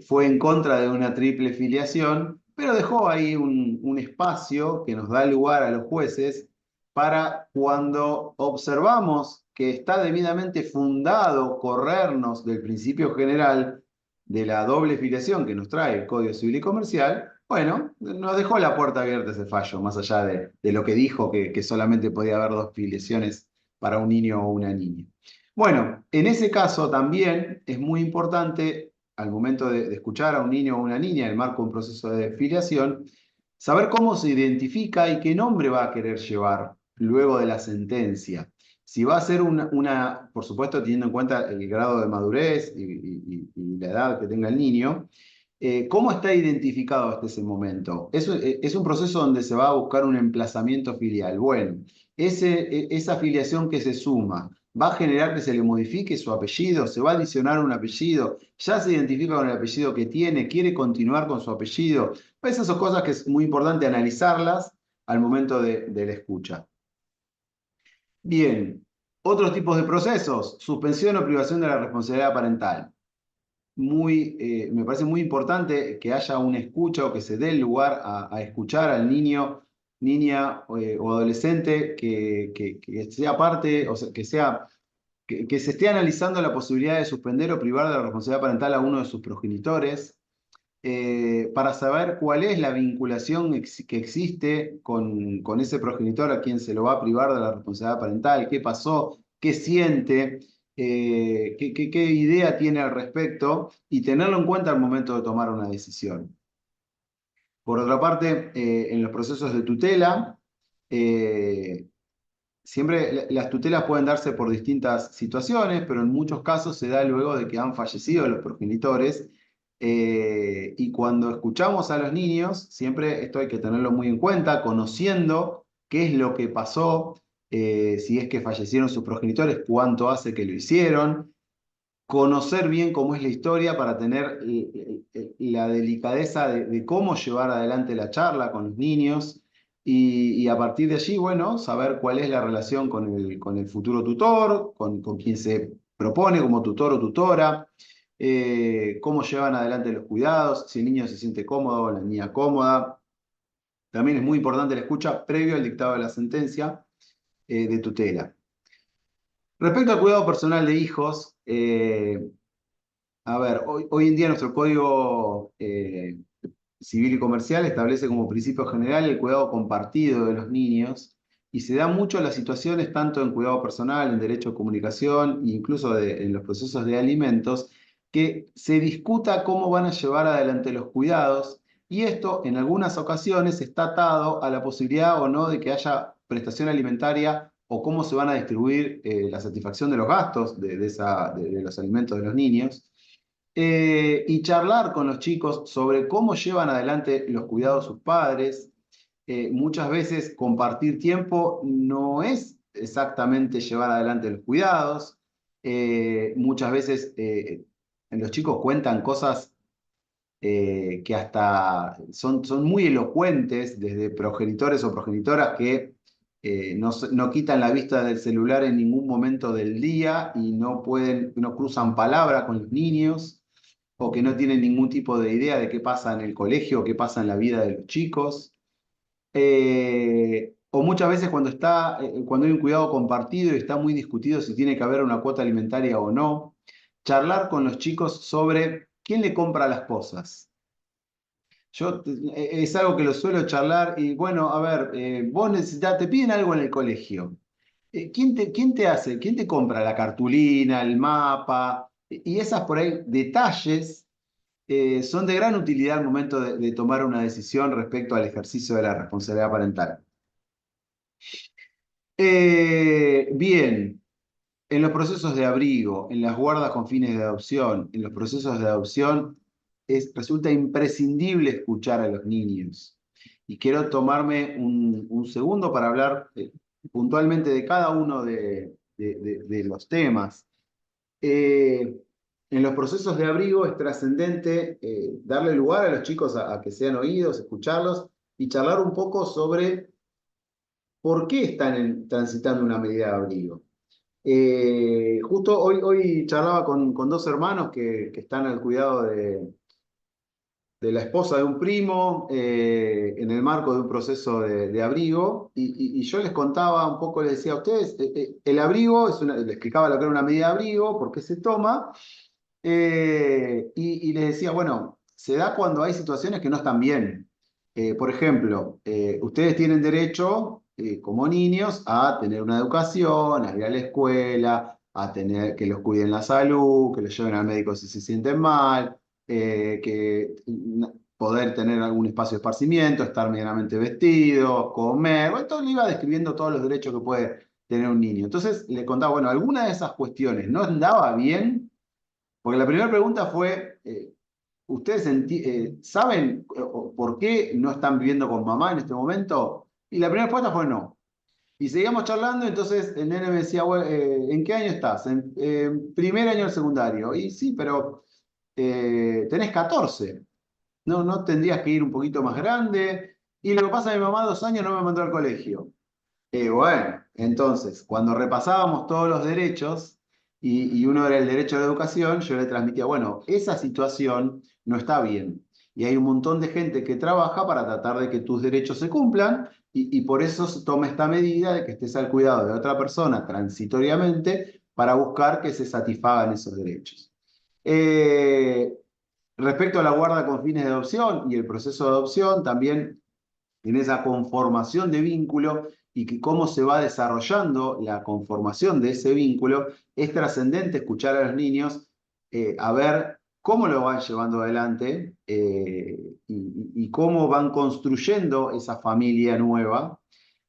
fue en contra de una triple filiación, pero dejó ahí un espacio que nos da lugar a los jueces para cuando observamos que está debidamente fundado corrernos del principio general de la doble filiación que nos trae el Código Civil y Comercial, bueno, nos dejó la puerta abierta ese fallo, más allá de lo que dijo que solamente podía haber 2 filiaciones para un niño o una niña. Bueno, en ese caso también es muy importante, al momento de escuchar a un niño o una niña en el marco de un proceso de filiación, saber cómo se identifica y qué nombre va a querer llevar luego de la sentencia. Si va a ser por supuesto teniendo en cuenta el grado de madurez y la edad que tenga el niño, ¿cómo está identificado hasta ese momento? Es un proceso donde se va a buscar un emplazamiento filial. Bueno, esa afiliación que se suma va a generar que se le modifique su apellido, se va a adicionar un apellido, ya se identifica con el apellido que tiene, quiere continuar con su apellido. Esas son cosas que es muy importante analizarlas al momento de la escucha. Bien, otros tipos de procesos, suspensión o privación de la responsabilidad parental. Me parece muy importante que haya una escucha o que se dé el lugar a escuchar al niño, niña o adolescente que sea parte, o sea, que se esté analizando la posibilidad de suspender o privar de la responsabilidad parental a uno de sus progenitores, para saber cuál es la vinculación que existe con ese progenitor a quien se lo va a privar de la responsabilidad parental, qué pasó, qué siente, qué idea tiene al respecto y tenerlo en cuenta al momento de tomar una decisión. Por otra parte, en los procesos de tutela, eh, siempre las tutelas pueden darse por distintas situaciones, pero en muchos casos se da luego de que han fallecido los progenitores. Y cuando escuchamos a los niños, siempre esto hay que tenerlo muy en cuenta, conociendo qué es lo que pasó, si es que fallecieron sus progenitores, cuánto hace que lo hicieron, conocer bien cómo es la historia para tener la delicadeza de cómo llevar adelante la charla con los niños y a partir de allí, bueno, saber cuál es la relación con el futuro tutor, con quien se propone como tutor o tutora, cómo llevan adelante los cuidados, si el niño se siente cómodo o la niña cómoda. También es muy importante la escucha previo al dictado de la sentencia de tutela. Respecto al cuidado personal de hijos, a ver, hoy en día nuestro Código Civil y Comercial establece como principio general el cuidado compartido de los niños y se da mucho las situaciones tanto en cuidado personal, en derecho a comunicación e incluso en los procesos de alimentos, que se discuta cómo van a llevar adelante los cuidados y esto en algunas ocasiones está atado a la posibilidad o no de que haya prestación alimentaria o cómo se van a distribuir la satisfacción de los gastos de los alimentos de los niños y charlar con los chicos sobre cómo llevan adelante los cuidados sus padres. Muchas veces compartir tiempo no es exactamente llevar adelante los cuidados. Muchas veces los chicos cuentan cosas que hasta son muy elocuentes, desde progenitores o progenitoras que no quitan la vista del celular en ningún momento del día y no cruzan palabra con los niños o que no tienen ningún tipo de idea de qué pasa en el colegio o qué pasa en la vida de los chicos. O muchas veces cuando hay un cuidado compartido y está muy discutido si tiene que haber una cuota alimentaria o no, charlar con los chicos sobre quién le compra las cosas. Es algo que lo suelo charlar y bueno, a ver, vos necesitas, te piden algo en el colegio. Quién te compra la cartulina, el mapa? Y esas por ahí detalles son de gran utilidad al momento de tomar una decisión respecto al ejercicio de la responsabilidad parental. Bien, en los procesos de abrigo, en las guardas con fines de adopción, en los procesos de adopción, resulta imprescindible escuchar a los niños. Y quiero tomarme un segundo para hablar puntualmente de cada uno de los temas. En los procesos de abrigo es trascendente darle lugar a los chicos a que sean oídos, escucharlos y charlar un poco sobre por qué están transitando una medida de abrigo. Justo hoy charlaba con dos hermanos que están al cuidado de la esposa de un primo en el marco de un proceso de abrigo y yo les contaba un poco, les decía a ustedes, el abrigo, les explicaba lo que era una medida de abrigo, por qué se toma y les decía, bueno, se da cuando hay situaciones que no están bien. Por ejemplo, ustedes tienen derecho, como niños, a tener una educación, a ir a la escuela, a tener que los cuiden la salud, que los lleven al médico si se sienten mal, poder tener algún espacio de esparcimiento, estar medianamente vestido, comer. Bueno, todo le iba describiendo todos los derechos que puede tener un niño. Entonces le contaba, bueno, alguna de esas cuestiones no andaba bien, porque la primera pregunta fue, ¿ustedes saben por qué no están viviendo con mamá en este momento? Y la primera respuesta fue no. Y seguíamos charlando, entonces el nene me decía, "Bueno, ¿en qué año estás? En primer año del secundario. Y sí, pero tenés 14. No tendrías que ir un poquito más grande. Y lo que pasa es que mi mamá 2 años no me mandó al colegio. Bueno, entonces, cuando repasábamos todos los derechos, y uno era el derecho a la educación, yo le transmitía, bueno, esa situación no está bien. Y hay un montón de gente que trabaja para tratar de que tus derechos se cumplan, y por eso se toma esta medida de que estés al cuidado de otra persona transitoriamente para buscar que se satisfagan esos derechos. Eh, Respecto a la guarda con fines de adopción y el proceso de adopción, también en esa conformación de vínculo y que cómo se va desarrollando la conformación de ese vínculo, es trascendente escuchar a los niños a ver cómo lo van llevando adelante y cómo van construyendo esa familia nueva.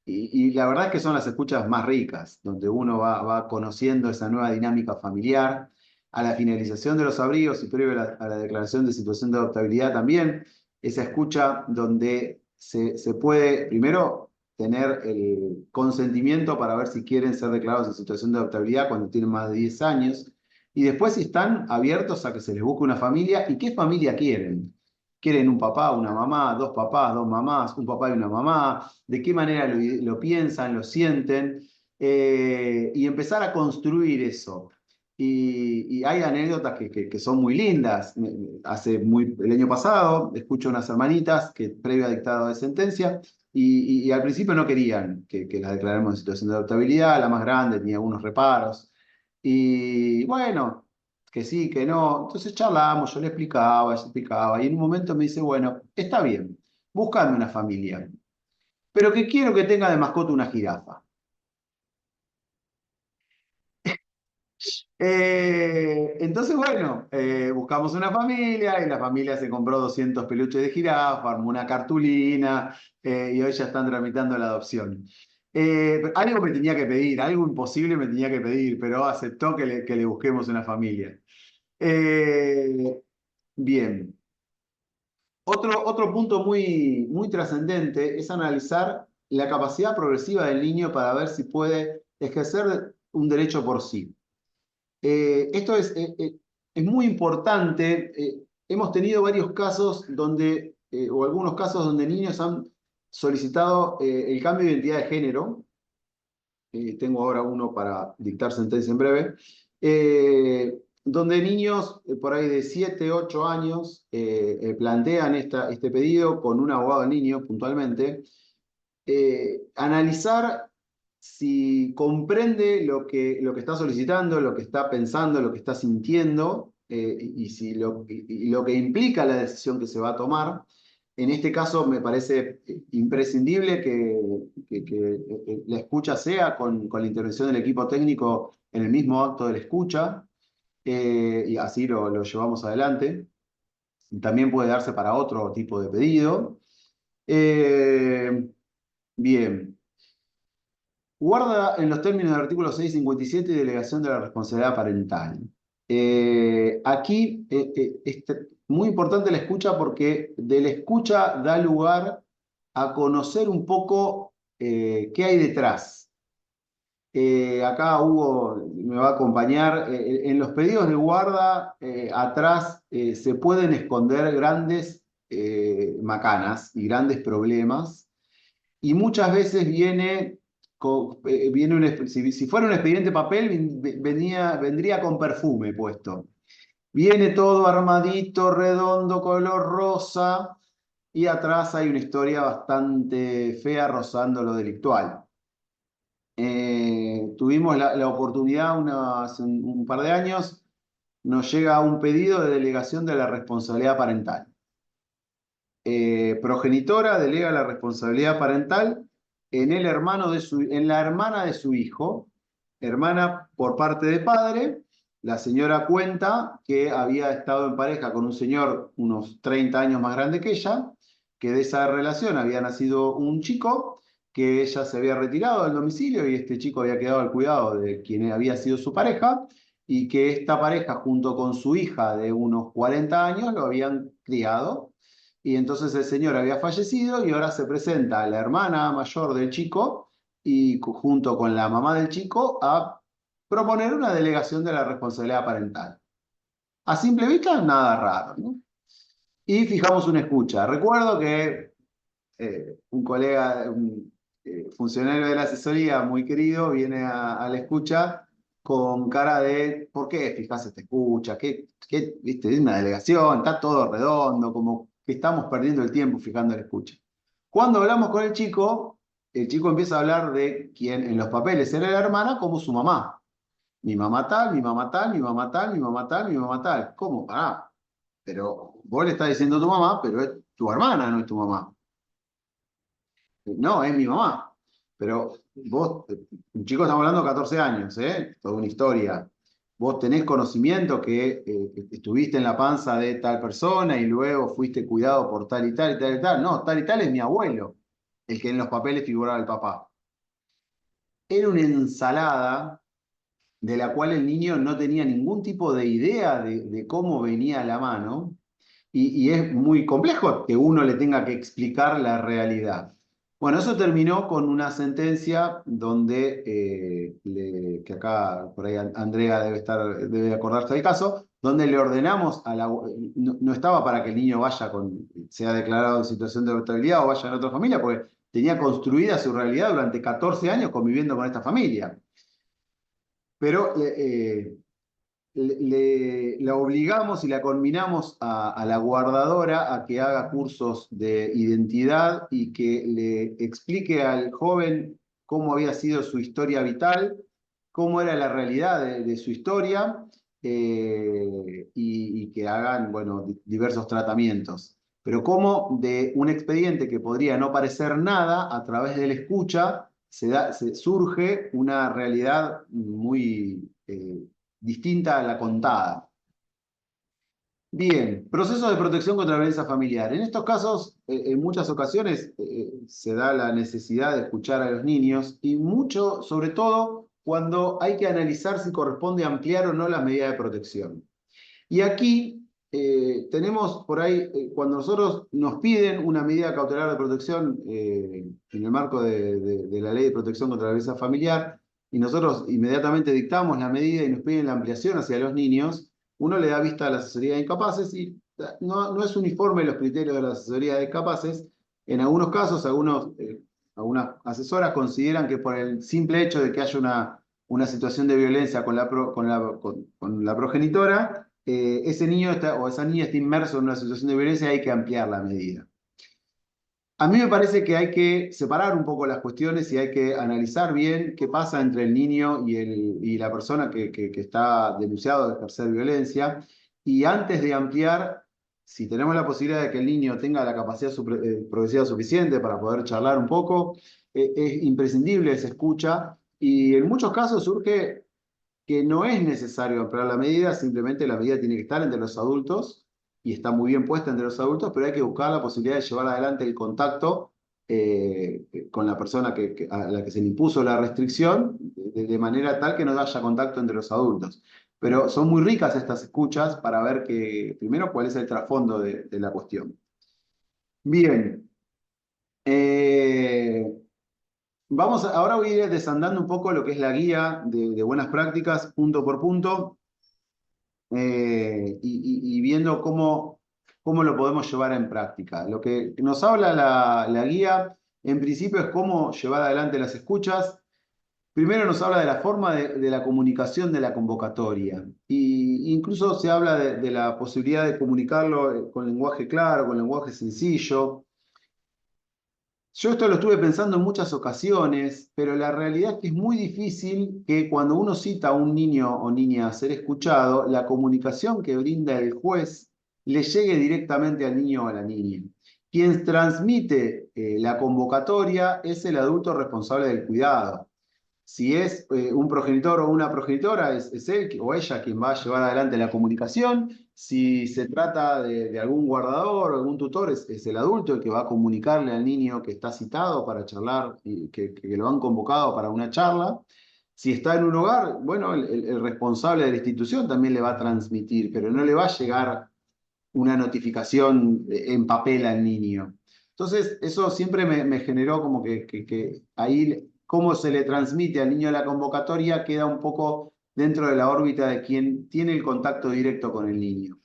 Y la verdad es que son las escuchas más ricas, donde uno va conociendo esa nueva dinámica familiar. A la finalización de los abrigos y previo a la declaración de situación de adoptabilidad también, esa escucha donde se puede primero tener el consentimiento para ver si quieren ser declarados en situación de adoptabilidad cuando tienen más de 10 años, y después si están abiertos a que se les busque una familia y qué familia quieren. ¿Quieren un papá, una mamá, dos papás, dos mamás, un papá y una mamá? ¿De qué manera lo piensan, lo sienten? Y empezar a construir eso. Y hay anécdotas que son muy lindas. El año pasado escucho unas hermanitas que previo a dictado de sentencia y al principio no querían que las declaremos en situación de adoptabilidad, la más grande tenía algunos reparos. Y bueno, que sí, que no. Entonces charlamos, yo le explicaba, ella explicaba y en un momento me dice, bueno, está bien, búscame una familia, pero que quiero que tenga de mascota una jirafa. Entonces, bueno, buscamos una familia y la familia se compró 200 peluches de jirafa, armó una cartulina y hoy ya están tramitando la adopción. Algo me tenía que pedir, algo imposible me tenía que pedir, pero aceptó que le busquemos una familia. Eh, Bien. Otro punto muy trascendente es analizar la capacidad progresiva del niño para ver si puede ejercer un derecho por sí. Esto es muy importante. Hemos tenido varios casos o algunos casos donde niños han solicitado el cambio de identidad de género. Tengo ahora uno para dictar sentencia en breve. Donde niños por ahí de 7 8 años plantean este pedido con un abogado del niño puntualmente. Analizar si comprende lo que está solicitando, lo que está pensando, lo que está sintiendo y lo que implica la decisión que se va a tomar. En este caso me parece imprescindible que la escucha sea con la intervención del equipo técnico en el mismo acto de la escucha, y así lo llevamos adelante. También puede darse para otro tipo de pedido. Eh, Bien. Guarda en los términos del artículo 657 y delegación de la responsabilidad parental. Aquí es muy importante la escucha porque de la escucha da lugar a conocer un poco qué hay detrás. Acá Hugo me va a acompañar. En los pedidos de guarda, atrás se pueden esconder grandes macanas y grandes problemas y muchas veces si fuera un expediente papel, vendría con perfume puesto. Viene todo armadito, redondo, color rosa, y atrás hay una historia bastante fea rozando lo delictual. Tuvimos la oportunidad hace un par de años, nos llega un pedido de delegación de la responsabilidad parental. Progenitora delega la responsabilidad parental en la hermana de su hijo, hermana por parte de padre. La señora cuenta que había estado en pareja con un señor unos 30 años más grande que ella, que de esa relación había nacido un chico, que ella se había retirado del domicilio y este chico había quedado al cuidado de quien había sido su pareja, y que esta pareja junto con su hija de unos 40 años lo habían criado, y entonces el señor había fallecido y ahora se presenta la hermana mayor del chico y junto con la mamá del chico a proponer una delegación de la responsabilidad parental. A simple vista, nada raro, ¿no? Y fijamos una escucha. Recuerdo que un colega, un funcionario de la asesoría muy querido, viene a la escucha con cara de, ¿por qué fijás esta escucha? ¿Viste? Es una delegación, está todo redondo, como que estamos perdiendo el tiempo fijando la escucha. Cuando hablamos con el chico empieza a hablar de quién en los papeles era la hermana como su mamá. Mi mamá tal, mi mamá tal, mi mamá tal, mi mamá tal, mi mamá tal. ¿Cómo? Pará. Pero vos le estás diciendo a tu mamá, pero es tu hermana, no es tu mamá. No, es mi mamá. Pero vos, un chico, estamos hablando de 14 años, ¿eh? Toda una historia. Vos tenés conocimiento que estuviste en la panza de tal persona y luego fuiste cuidado por tal y tal y tal y tal. No, tal y tal es mi abuelo, el que en los papeles figuraba el papá. Era una ensalada de la cual el niño no tenía ningún tipo de idea de cómo venía la mano, y es muy complejo que uno le tenga que explicar la realidad. Bueno, eso terminó con una sentencia donde, que acá por ahí Andrea debe acordarse del caso, donde le ordenamos no estaba para que el niño sea declarado en situación de vulnerabilidad o vaya a otra familia, porque tenía construida su realidad durante 14 años conviviendo con esta familia. Pero la obligamos y la conminamos a la guardadora a que haga cursos de identidad y que le explique al joven cómo había sido su historia vital, cómo era la realidad de su historia, y que hagan, bueno, diversos tratamientos. Pero cómo de un expediente que podría no parecer nada, a través de la escucha, surge una realidad muy distinta a la contada. Bien, proceso de protección contra la violencia familiar. En estos casos, en muchas ocasiones, se da la necesidad de escuchar a los niños y mucho, sobre todo, cuando hay que analizar si corresponde ampliar o no las medidas de protección. Y aquí tenemos por ahí, cuando nosotros nos piden una medida cautelar de protección en el marco de la Ley de Protección contra la Violencia Familiar, y nosotros inmediatamente dictamos la medida y nos piden la ampliación hacia los niños, uno le da vista a la asesoría de incapaces y no es uniforme los criterios de la asesoría de incapaces. En algunos casos, algunas asesoras consideran que por el simple hecho de que haya una situación de violencia con la progenitora, ese niño o esa niña está inmerso en una situación de violencia y hay que ampliar la medida. A mí me parece que hay que separar un poco las cuestiones y hay que analizar bien qué pasa entre el niño y la persona que está denunciado de ejercer violencia. Y antes de ampliar, si tenemos la posibilidad de que el niño tenga la capacidad progresiva suficiente para poder charlar un poco, es imprescindible esa escucha. Y en muchos casos surge que no es necesario ampliar la medida, simplemente la medida tiene que estar entre los adultos y está muy bien puesta entre los adultos, pero hay que buscar la posibilidad de llevar adelante el contacto con la persona a la que se le impuso la restricción, de manera tal que no haya contacto entre los adultos. Pero son muy ricas estas escuchas para ver primero cuál es el trasfondo de la cuestión. Bien. Eh, ahora voy a ir desandando un poco lo que es la guía de buenas prácticas, punto por punto, y viendo cómo lo podemos llevar en práctica. Lo que nos habla la guía, en principio, es cómo llevar adelante las escuchas. Primero nos habla de la forma de la comunicación de la convocatoria. Y incluso se habla de la posibilidad de comunicarlo con lenguaje claro, con lenguaje sencillo. Yo esto lo estuve pensando en muchas ocasiones, pero la realidad es que es muy difícil que cuando uno cita a un niño o niña a ser escuchado, la comunicación que brinda el juez le llegue directamente al niño o a la niña. Quien transmite la convocatoria es el adulto responsable del cuidado. Si es un progenitor o una progenitora, es él o ella quien va a llevar adelante la comunicación. Si se trata de algún guardador o algún tutor, es el adulto el que va a comunicarle al niño que está citado para charlar y que lo han convocado para una charla. Si está en un hogar, bueno, el responsable de la institución también le va a transmitir, pero no le va a llegar una notificación en papel al niño. Entonces, eso siempre me generó como que ahí cómo se le transmite al niño la convocatoria queda un poco dentro de la órbita de quien tiene el contacto directo con el niño.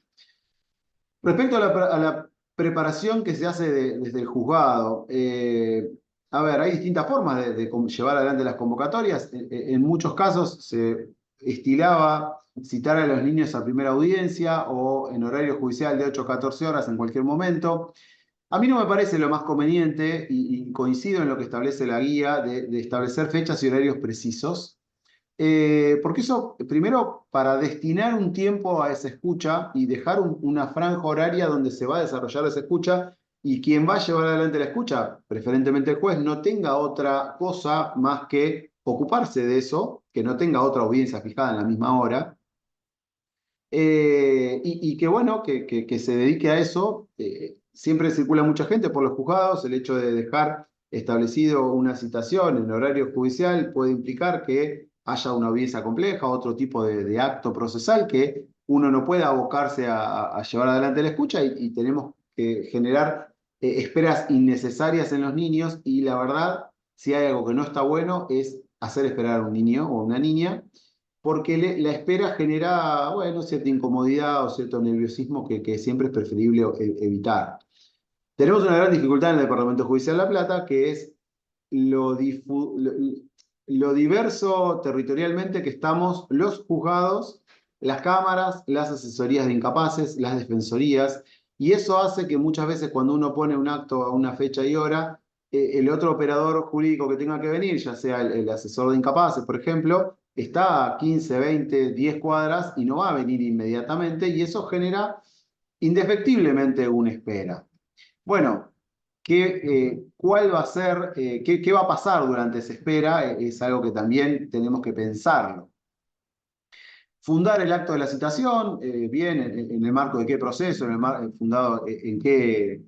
Respecto a la preparación que se hace desde el juzgado, a ver, hay distintas formas de llevar adelante las convocatorias. En muchos casos se estilaba citar a los niños a primera audiencia o en horario judicial de 8 a 14 horas en cualquier momento. A mí no me parece lo más conveniente, y coincido en lo que establece la guía, de establecer fechas y horarios precisos, porque eso, primero, para destinar un tiempo a esa escucha y dejar una franja horaria donde se va a desarrollar esa escucha, y quien va a llevar adelante la escucha, preferentemente el juez, no tenga otra cosa más que ocuparse de eso, que no tenga otra audiencia fijada en la misma hora, y que bueno, que se dedique a eso. Siempre circula mucha gente por los juzgados, el hecho de dejar establecido una citación en horario judicial puede implicar que haya una audiencia compleja, otro tipo de acto procesal que uno no pueda abocarse a llevar adelante la escucha y tenemos que generar esperas innecesarias en los niños y la verdad, si hay algo que no está bueno es hacer esperar a un niño o una niña porque la espera genera, bueno, cierta incomodidad o cierto nerviosismo que siempre es preferible evitar. Tenemos una gran dificultad en el Departamento Judicial de La Plata, que es lo, lo diverso territorialmente que estamos los juzgados, las cámaras, las asesorías de incapaces, las defensorías, y eso hace que muchas veces cuando uno pone un acto a una fecha y hora, el otro operador jurídico que tenga que venir, ya sea el asesor de incapaces, por ejemplo, está a 15, 20, 10 cuadras y no va a venir inmediatamente, y eso genera indefectiblemente una espera. Bueno, ¿cuál va a ser, qué va a pasar durante esa espera? Es algo que también tenemos que pensarlo. Fundar el acto de la citación, bien, en el marco de qué proceso, fundado en qué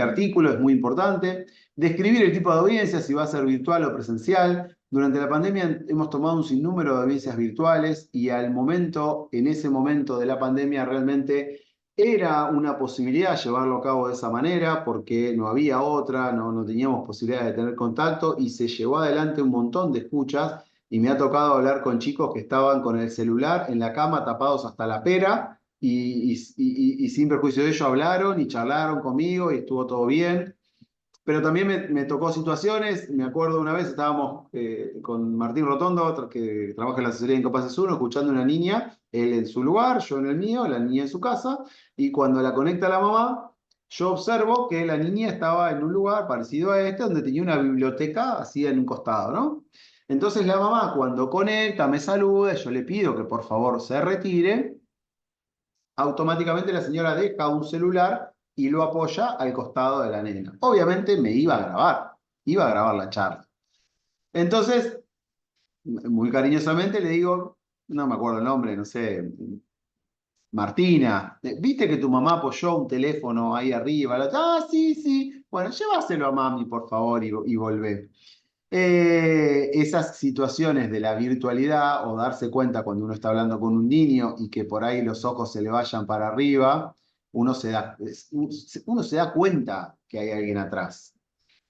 artículo, es muy importante. Describir el tipo de audiencia, si va a ser virtual o presencial. Durante la pandemia hemos tomado un sinnúmero de audiencias virtuales y en ese momento de la pandemia realmente era una posibilidad llevarlo a cabo de esa manera porque no había otra, no teníamos posibilidad de tener contacto y se llevó adelante un montón de escuchas y me ha tocado hablar con chicos que estaban con el celular en la cama tapados hasta la pera y sin perjuicio de ello hablaron y charlaron conmigo y estuvo todo bien. Pero también me tocó situaciones, me acuerdo una vez estábamos con Martín Rotondo, otro que trabaja en la asesoría de Incapaces 1, escuchando a una niña, él en su lugar, yo en el mío, la niña en su casa, y cuando la conecta la mamá, yo observo que la niña estaba en un lugar parecido a este, donde tenía una biblioteca así en un costado, ¿no? Entonces la mamá cuando conecta me saluda, yo le pido que por favor se retire, automáticamente la señora deja un celular y lo apoya al costado de la nena. Obviamente me iba a grabar la charla. Entonces, muy cariñosamente le digo, no me acuerdo el nombre, no sé, Martina, ¿viste que tu mamá apoyó un teléfono ahí arriba? Ah, sí, sí. Bueno, llévaselo a mami, por favor, y volvé. Esas situaciones de la virtualidad o darse cuenta cuando uno está hablando con un niño y que por ahí los ojos se le vayan para arriba, uno se da cuenta que hay alguien atrás.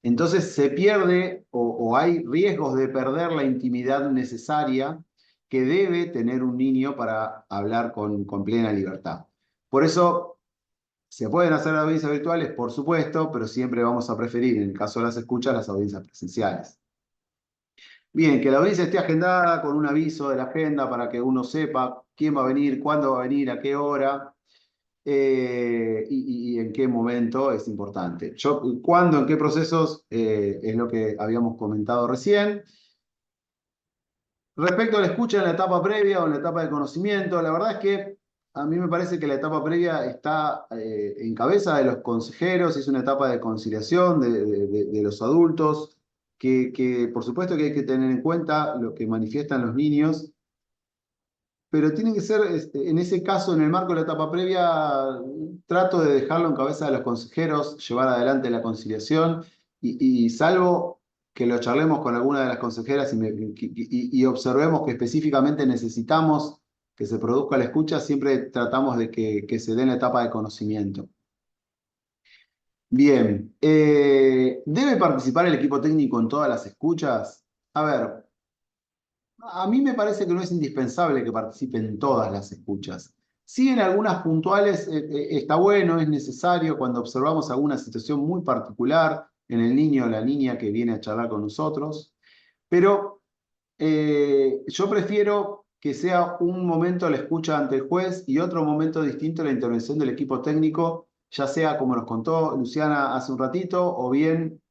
Entonces se pierde o hay riesgos de perder la intimidad necesaria que debe tener un niño para hablar con plena libertad. Por eso se pueden hacer audiencias virtuales, por supuesto, pero siempre vamos a preferir, en el caso de las escuchas, las audiencias presenciales. Bien, que la audiencia esté agendada con un aviso de la agenda para que uno sepa quién va a venir, cuándo va a venir, a qué hora y en qué momento es importante. Cuándo, en qué procesos es lo que habíamos comentado recién. Respecto a la escucha en la etapa previa o en la etapa de conocimiento, la verdad es que a mí me parece que la etapa previa está en cabeza de los consejeros, es una etapa de conciliación de los adultos, que por supuesto que hay que tener en cuenta lo que manifiestan los niños, pero tiene que ser, en ese caso, en el marco de la etapa previa, trato de dejarlo en cabeza de los consejeros, llevar adelante la conciliación y salvo que lo charlemos con alguna de las consejeras y observemos que específicamente necesitamos que se produzca la escucha, siempre tratamos de que se dé en la etapa de conocimiento. Bien, ¿debe participar el equipo técnico en todas las escuchas? A ver, a mí me parece que no es indispensable que participen todas las escuchas. Sí, en algunas puntuales está bueno, es necesario cuando observamos alguna situación muy particular en el niño o la niña que viene a charlar con nosotros, pero yo prefiero que sea un momento la escucha ante el juez y otro momento distinto la intervención del equipo técnico, ya sea como nos contó Luciana hace un ratito, o bien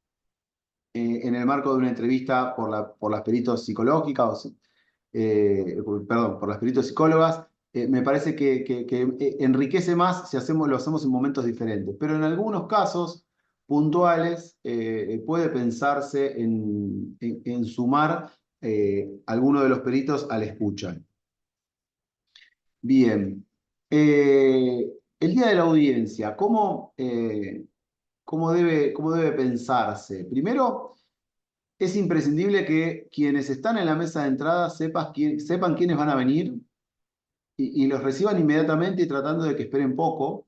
en el marco de una entrevista por las peritos psicológicas, perdón, por las peritos psicólogas, me parece que enriquece más si lo hacemos en momentos diferentes. Pero en algunos casos puntuales puede pensarse en sumar alguno de los peritos a la escucha. Bien. El día de la audiencia, cómo debe pensarse? Primero, es imprescindible que quienes están en la mesa de entrada sepan quiénes van a venir y los reciban inmediatamente y tratando de que esperen poco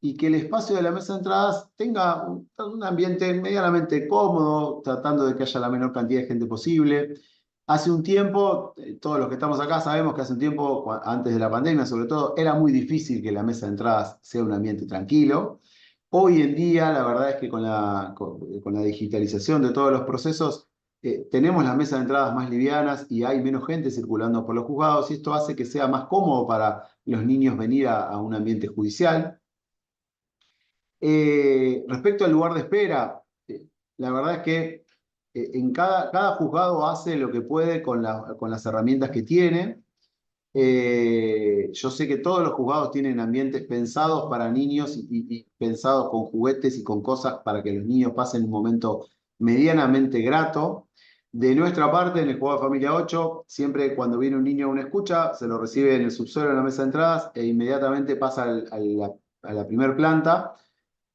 y que el espacio de la mesa de entradas tenga un ambiente medianamente cómodo, tratando de que haya la menor cantidad de gente posible. Hace un tiempo, todos los que estamos acá sabemos que hace un tiempo, antes de la pandemia sobre todo, era muy difícil que la mesa de entradas sea un ambiente tranquilo. Hoy en día, la verdad es que con la digitalización de todos los procesos, tenemos las mesas de entradas más livianas y hay menos gente circulando por los juzgados y esto hace que sea más cómodo para los niños venir a un ambiente judicial. Respecto al lugar de espera, la verdad es que cada juzgado hace lo que puede con las herramientas que tiene. Yo sé que todos los juzgados tienen ambientes pensados para niños y pensados con juguetes y con cosas para que los niños pasen un momento medianamente grato. De nuestra parte, en el juzgado de Familia 8, siempre cuando viene un niño a una escucha, se lo recibe en el subsuelo en la mesa de entradas e inmediatamente pasa a la primera planta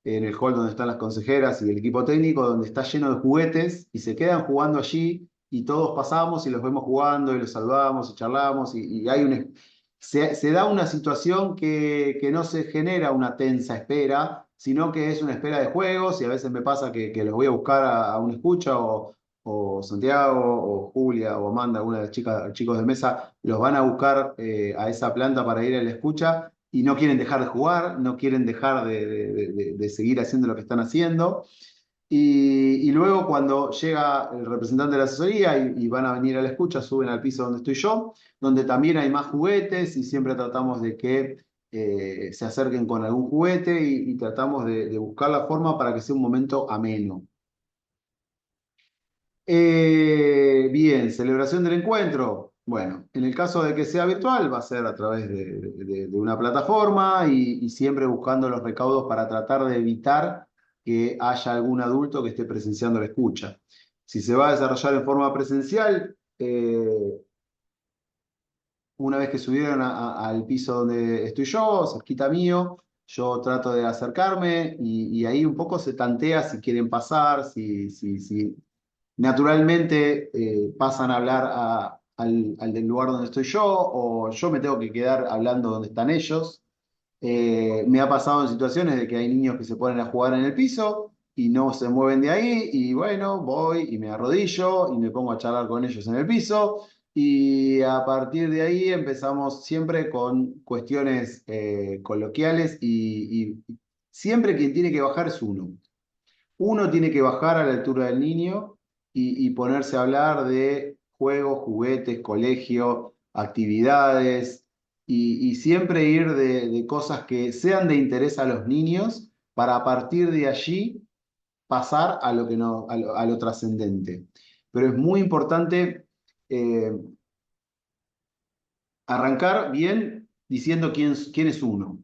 en el hall donde están las consejeras y el equipo técnico, donde está lleno de juguetes y se quedan jugando allí y todos pasamos y los vemos jugando y los saludamos y charlamos y hay se da una situación que no se genera una tensa espera, sino que es una espera de juegos y a veces me pasa que los voy a buscar a una escucha o Santiago o Julia o Amanda, alguna de las chicos de mesa, los van a buscar a esa planta para ir a la escucha y no quieren dejar de jugar, no quieren dejar de seguir haciendo lo que están haciendo. Y luego cuando llega el representante de la asesoría y van a venir a la escucha, suben al piso donde estoy yo, donde también hay más juguetes y siempre tratamos de que se acerquen con algún juguete y tratamos de buscar la forma para que sea un momento ameno. Bien, celebración del encuentro. Bueno, en el caso de que sea virtual, va a ser a través de una plataforma y siempre buscando los recaudos para tratar de evitar que haya algún adulto que esté presenciando la escucha. Si se va a desarrollar en forma presencial, una vez que subieron al piso donde estoy yo, cerquita mío, yo trato de acercarme y ahí un poco se tantea si quieren pasar, si naturalmente pasan a hablar al del lugar donde estoy yo o yo me tengo que quedar hablando donde están ellos. Me ha pasado en situaciones de que hay niños que se ponen a jugar en el piso y no se mueven de ahí y bueno, voy y me arrodillo y me pongo a charlar con ellos en el piso y a partir de ahí empezamos siempre con cuestiones coloquiales y siempre quien tiene que bajar es uno. Uno tiene que bajar a la altura del niño y ponerse a hablar de juegos, juguetes, colegio, actividades y siempre ir de cosas que sean de interés a los niños para a partir de allí pasar a lo que no, a lo trascendente. Pero es muy importante eh, arrancar bien diciendo quién es uno.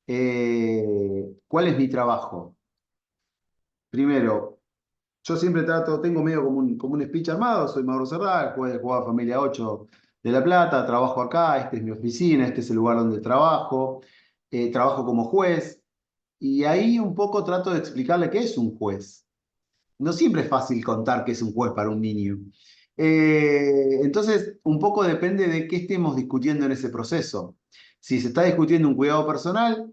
¿Cuál es mi trabajo? Primero, yo siempre tengo medio como un speech armado, soy Mauro Serral, juez de Jugada Familia 8 de La Plata, trabajo acá, esta es mi oficina, este es el lugar donde trabajo, trabajo como juez, y ahí un poco trato de explicarle qué es un juez. No siempre es fácil contar qué es un juez para un niño. Entonces, un poco depende de qué estemos discutiendo en ese proceso. Si se está discutiendo un cuidado personal,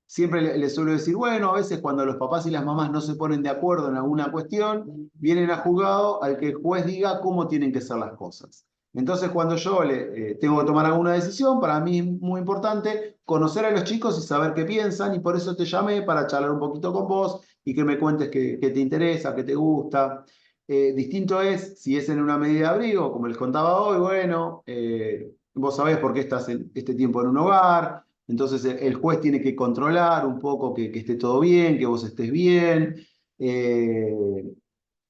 siempre le suelo decir, bueno, a veces cuando los papás y las mamás no se ponen de acuerdo en alguna cuestión, vienen a juzgado al que el juez diga cómo tienen que ser las cosas. Entonces, cuando yo tengo que tomar alguna decisión, para mí es muy importante conocer a los chicos y saber qué piensan, y por eso te llamé para charlar un poquito con vos y que me cuentes qué te interesa, qué te gusta. Distinto es si es en una medida de abrigo, como les contaba hoy, bueno, vos sabés por qué estás en este tiempo en un hogar. Entonces el juez tiene que controlar un poco que esté todo bien, que vos estés bien.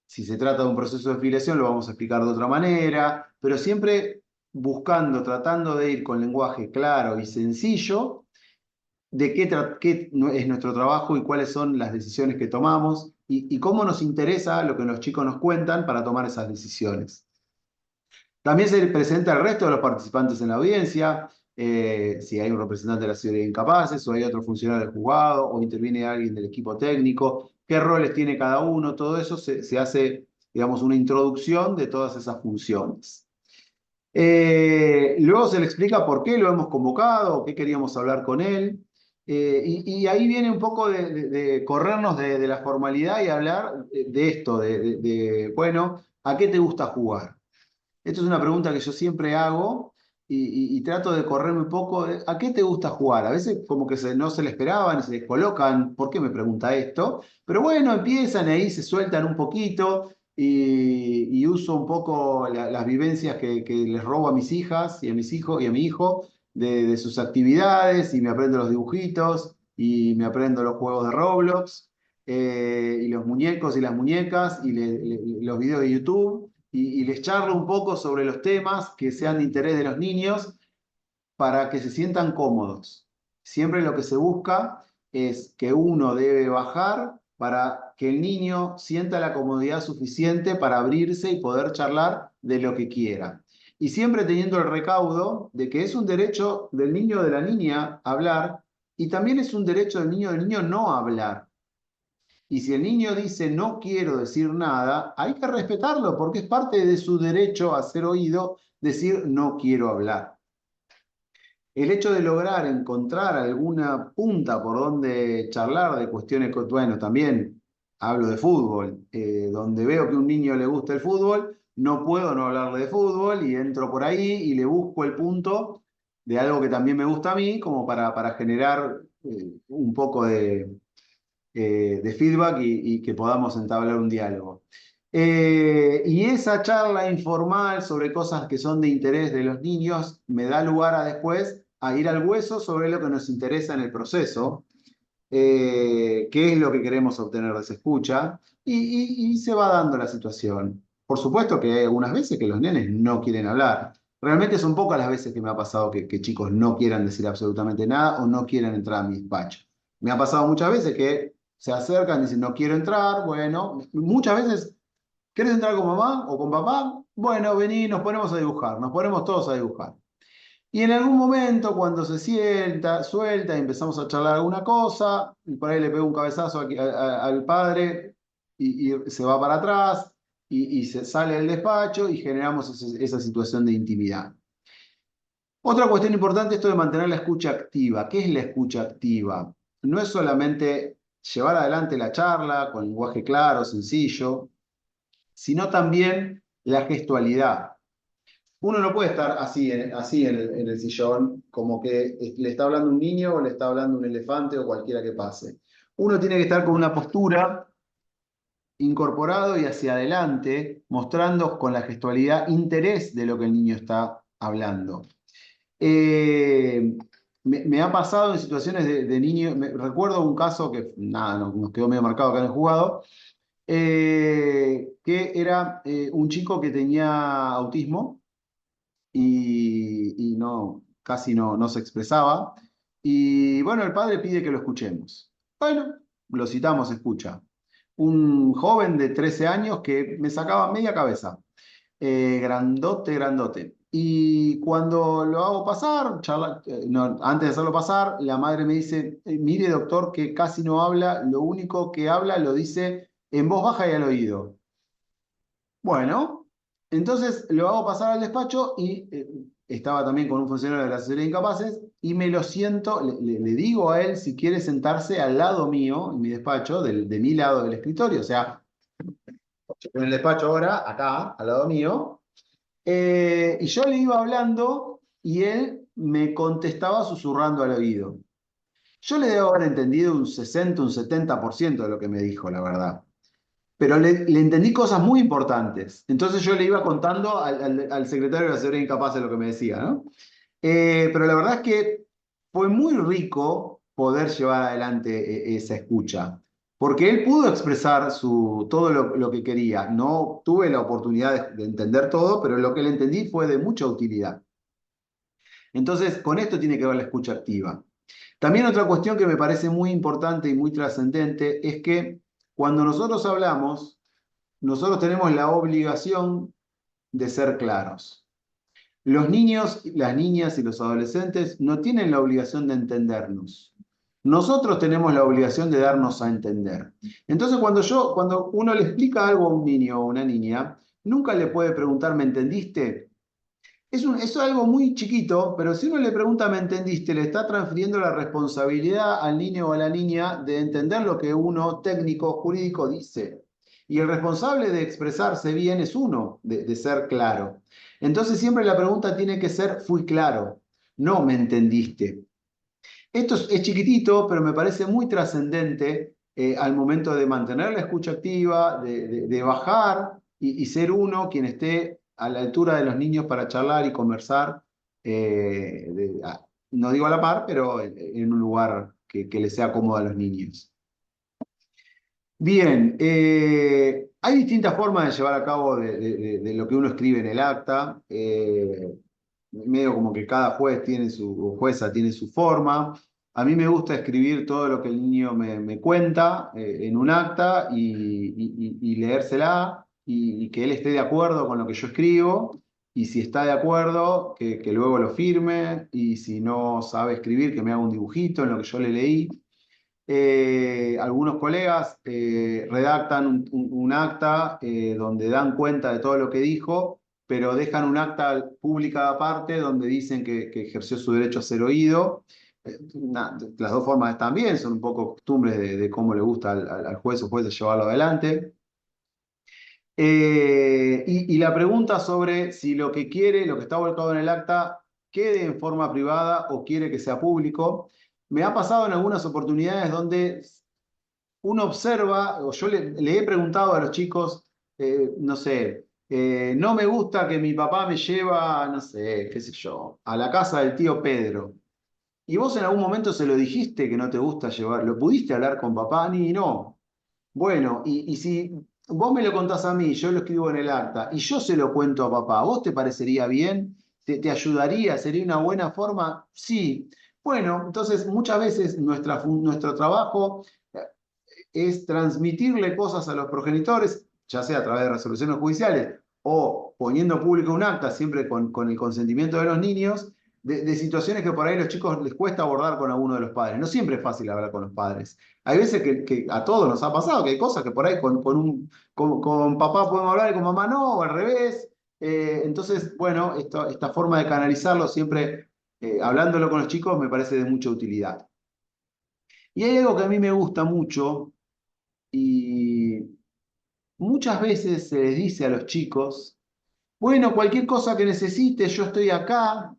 Si se trata de un proceso de filiación, lo vamos a explicar de otra manera, pero siempre buscando, tratando de ir con lenguaje claro y sencillo de qué es nuestro trabajo y cuáles son las decisiones que tomamos y cómo nos interesa lo que los chicos nos cuentan para tomar esas decisiones. También se presenta al resto de los participantes en la audiencia, si hay un representante de la Sociedad de Incapaces o hay otro funcionario del juzgado o interviene alguien del equipo técnico, qué roles tiene cada uno, todo eso se hace, digamos, una introducción de todas esas funciones. Luego se le explica por qué lo hemos convocado, qué queríamos hablar con él. Y ahí viene un poco de corrernos de la formalidad y hablar de esto, bueno, ¿a qué te gusta jugar? Esto es una pregunta que yo siempre hago y trato de correrme un poco ¿a qué te gusta jugar? A veces como que no se le esperaban y se les colocan, ¿por qué me pregunta esto? Pero bueno, empiezan ahí, se sueltan un poquito y uso un poco las vivencias que les robo a mis hijas y a mis hijos y a mi hijo de sus actividades y me aprendo los dibujitos y me aprendo los juegos de Roblox y los muñecos y las muñecas y los videos de YouTube y les charlo un poco sobre los temas que sean de interés de los niños para que se sientan cómodos. Siempre lo que se busca es que uno debe bajar para que el niño sienta la comodidad suficiente para abrirse y poder charlar de lo que quiera. Y siempre teniendo el recaudo de que es un derecho del niño o de la niña hablar y también es un derecho del niño o del niño no hablar. Y si el niño dice no quiero decir nada, hay que respetarlo porque es parte de su derecho a ser oído decir no quiero hablar. El hecho de lograr encontrar alguna punta por donde charlar de cuestiones, bueno, también hablo de fútbol, donde veo que a un niño le gusta el fútbol, no puedo no hablarle de fútbol y entro por ahí y le busco el punto de algo que también me gusta a mí, como para generar un poco de feedback y que podamos entablar un diálogo. Y esa charla informal sobre cosas que son de interés de los niños me da lugar a después a ir al hueso sobre lo que nos interesa en el proceso, qué es lo que queremos obtener de esa escucha, y se va dando la situación. Por supuesto que hay algunas veces que los nenes no quieren hablar. Realmente son pocas las veces que me ha pasado que chicos no quieran decir absolutamente nada o no quieran entrar a mi despacho. Me ha pasado muchas veces que se acercan y dicen, no quiero entrar, bueno, muchas veces, ¿querés entrar con mamá o con papá? Bueno, vení, nos ponemos a dibujar, nos ponemos todos a dibujar. Y en algún momento, cuando se sienta, suelta y empezamos a charlar alguna cosa, y por ahí le pego un cabezazo al padre y se va para atrás y se sale del despacho y generamos esa situación de intimidad. Otra cuestión importante es esto de mantener la escucha activa. ¿Qué es la escucha activa? No es solamente llevar adelante la charla con lenguaje claro, sencillo, sino también la gestualidad. Uno no puede estar así en el sillón, como que le está hablando un niño o le está hablando un elefante o cualquiera que pase. Uno tiene que estar con una postura incorporado y hacia adelante, mostrando con la gestualidad interés de lo que el niño está hablando. Me ha pasado en situaciones de niño, recuerdo un caso que nada, nos quedó medio marcado acá en el juzgado, que era un chico que tenía autismo y casi no se expresaba. Y bueno, el padre pide que lo escuchemos. Bueno, lo citamos, escucha. Un joven de 13 años que me sacaba media cabeza. Grandote, grandote. Y cuando lo hago pasar, antes de hacerlo pasar, la madre me dice, mire doctor, que casi no habla, lo único que habla lo dice en voz baja y al oído. Bueno, entonces lo hago pasar al despacho y estaba también con un funcionario de la Sociedad de Incapaces y me lo siento, le digo a él si quiere sentarse al lado mío, en mi despacho, de mi lado del escritorio, o sea, en el despacho ahora, acá, al lado mío, y yo le iba hablando y él me contestaba susurrando al oído. Yo le debo haber entendido un 60, un 70% de lo que me dijo, la verdad. Pero le entendí cosas muy importantes. Entonces yo le iba contando al secretario de la Seguridad Incapaz de lo que me decía, ¿no? Pero la verdad es que fue muy rico poder llevar adelante esa escucha, porque él pudo expresar todo lo que quería. No tuve la oportunidad de entender todo, pero lo que le entendí fue de mucha utilidad. Entonces, con esto tiene que ver la escucha activa. También otra cuestión que me parece muy importante y muy trascendente es que cuando nosotros hablamos, nosotros tenemos la obligación de ser claros. Los niños, las niñas y los adolescentes no tienen la obligación de entendernos. Nosotros tenemos la obligación de darnos a entender. Entonces, cuando uno le explica algo a un niño o una niña, nunca le puede preguntar, ¿me entendiste? Es algo muy chiquito, pero si uno le pregunta, ¿me entendiste? Le está transfiriendo la responsabilidad al niño o a la niña de entender lo que uno, técnico, jurídico, dice. Y el responsable de expresarse bien es uno, de ser claro. Entonces siempre la pregunta tiene que ser, fui claro, no me entendiste. Esto es chiquitito, pero me parece muy trascendente al momento de mantener la escucha activa, de bajar y ser uno quien esté a la altura de los niños para charlar y conversar, no digo a la par, pero en un lugar que les sea cómodo a los niños. Bien, hay distintas formas de llevar a cabo de lo que uno escribe en el acta. Medio como que cada juez tiene o jueza tiene su forma. A mí me gusta escribir todo lo que el niño me cuenta en un acta y leérsela y que él esté de acuerdo con lo que yo escribo. Y si está de acuerdo, que luego lo firme. Y si no sabe escribir, que me haga un dibujito en lo que yo le leí. Algunos colegas redactan un acta donde dan cuenta de todo lo que dijo, pero dejan un acta pública aparte donde dicen que ejerció su derecho a ser oído. Las dos formas están bien, son un poco costumbres de cómo le gusta al juez o jueza llevarlo adelante. Y la pregunta sobre si lo que quiere, lo que está volcado en el acta, quede en forma privada o quiere que sea público. Me ha pasado en algunas oportunidades donde uno observa, o yo le he preguntado a los chicos, no sé, no me gusta que mi papá me lleva, no sé, qué sé yo, a la casa del tío Pedro. ¿Y vos en algún momento se lo dijiste que no te gusta llevar? ¿Lo pudiste hablar con papá? Ni no. Bueno, y si vos me lo contás a mí, yo lo escribo en el acta, y yo se lo cuento a papá, ¿a vos te parecería bien? ¿Te ayudaría? ¿Sería una buena forma? Sí. Bueno, entonces muchas veces nuestro trabajo es transmitirle cosas a los progenitores, ya sea a través de resoluciones judiciales o poniendo público un acta, siempre con el consentimiento de los niños, de situaciones que por ahí a los chicos les cuesta abordar con alguno de los padres. No siempre es fácil hablar con los padres. Hay veces que a todos nos ha pasado, que hay cosas que por ahí con papá podemos hablar y con mamá no, o al revés. Entonces, bueno, esta forma de canalizarlo siempre hablándolo con los chicos me parece de mucha utilidad. Y hay algo que a mí me gusta mucho, y muchas veces se les dice a los chicos, bueno, cualquier cosa que necesites, yo estoy acá,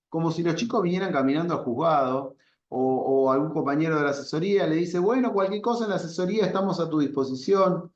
como si los chicos vinieran caminando al juzgado, o algún compañero de la asesoría le dice, bueno, cualquier cosa en la asesoría estamos a tu disposición.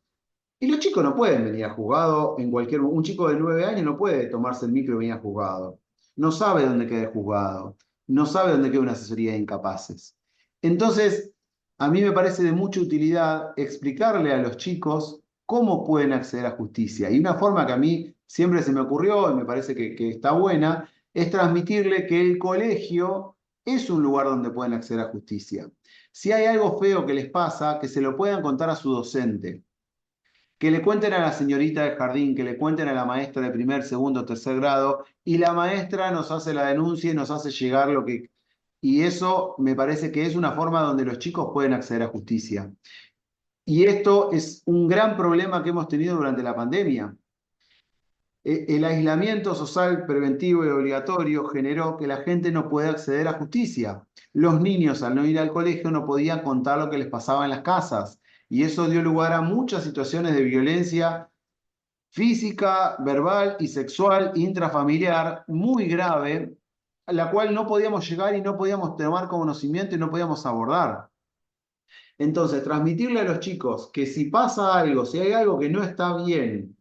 Y los chicos no pueden venir al juzgado un chico de 9 años no puede tomarse el micro y venir al juzgado. No sabe dónde queda el juzgado, no sabe dónde queda una asesoría de incapaces. Entonces, a mí me parece de mucha utilidad explicarle a los chicos cómo pueden acceder a justicia. Y una forma que a mí siempre se me ocurrió y me parece que está buena, es transmitirle que el colegio es un lugar donde pueden acceder a justicia. Si hay algo feo que les pasa, que se lo puedan contar a su docente, que le cuenten a la señorita del jardín, que le cuenten a la maestra de primer, segundo, tercer grado, y la maestra nos hace la denuncia y nos hace llegar lo que... Y eso me parece que es una forma donde los chicos pueden acceder a justicia. Y esto es un gran problema que hemos tenido durante la pandemia. El aislamiento social preventivo y obligatorio generó que la gente no pueda acceder a justicia. Los niños, al no ir al colegio, no podían contar lo que les pasaba en las casas. Y eso dio lugar a muchas situaciones de violencia física, verbal y sexual intrafamiliar muy grave, a la cual no podíamos llegar y no podíamos tomar conocimiento y no podíamos abordar. Entonces, transmitirle a los chicos que si pasa algo, si hay algo que no está bien,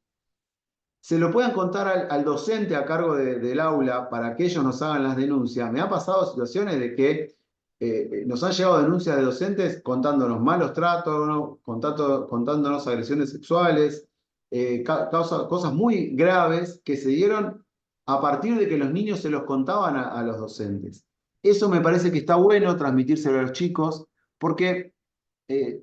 se lo puedan contar al docente a cargo del aula para que ellos nos hagan las denuncias. Me ha pasado situaciones de que nos han llegado denuncias de docentes contándonos malos tratos, ¿no? Contándonos agresiones sexuales, cosas muy graves que se dieron a partir de que los niños se los contaban a los docentes. Eso me parece que está bueno transmitírselo a los chicos, porque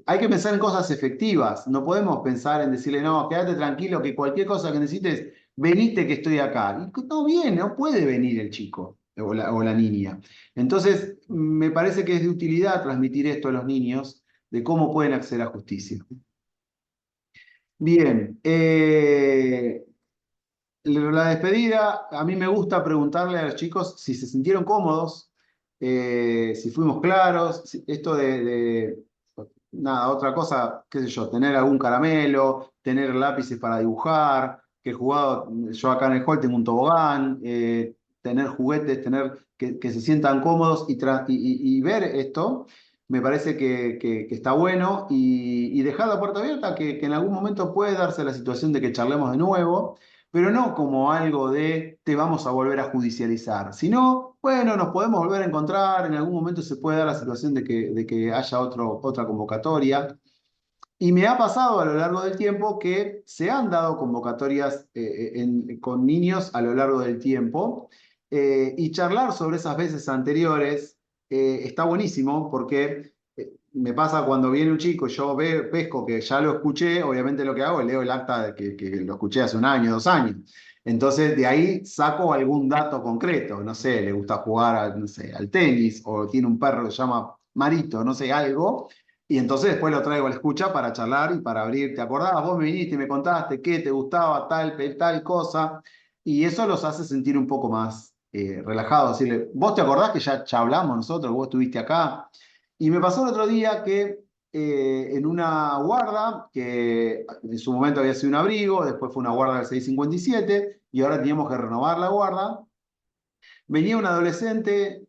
hay que pensar en cosas efectivas. No podemos pensar en decirle, no, quédate tranquilo, que cualquier cosa que necesites, venite que estoy acá. Y no viene, no puede venir el chico o la niña. Entonces, me parece que es de utilidad transmitir esto a los niños, de cómo pueden acceder a justicia. Bien, la despedida, a mí me gusta preguntarle a los chicos si se sintieron cómodos, si fuimos claros, esto nada, otra cosa, qué sé yo, tener algún caramelo, tener lápices para dibujar, que el jugado, yo acá en el hall tengo un tobogán, tener juguetes, tener que se sientan cómodos y ver esto, me parece que está bueno y dejar la puerta abierta, que en algún momento puede darse la situación de que charlemos de nuevo, pero no como algo de te vamos a volver a judicializar, sino, bueno, nos podemos volver a encontrar, en algún momento se puede dar la situación de que haya otra convocatoria. Y me ha pasado a lo largo del tiempo que se han dado convocatorias con niños a lo largo del tiempo y charlar sobre esas veces anteriores está buenísimo porque me pasa cuando viene un chico, yo pesco que ya lo escuché, obviamente lo que hago es leo el acta de que lo escuché hace un año, 2 años. Entonces de ahí saco algún dato concreto, no sé, le gusta jugar no sé, al tenis o tiene un perro que se llama Marito, no sé, algo. Y entonces después lo traigo a la escucha para charlar y para abrir. ¿Te acordás? Vos me viniste y me contaste qué te gustaba tal cosa. Y eso los hace sentir un poco más relajados. Decirle, ¿vos te acordás que ya hablamos nosotros? ¿Vos estuviste acá? Y me pasó el otro día que en una guarda, que en su momento había sido un abrigo, después fue una guarda del 657 y ahora teníamos que renovar la guarda. Venía una adolescente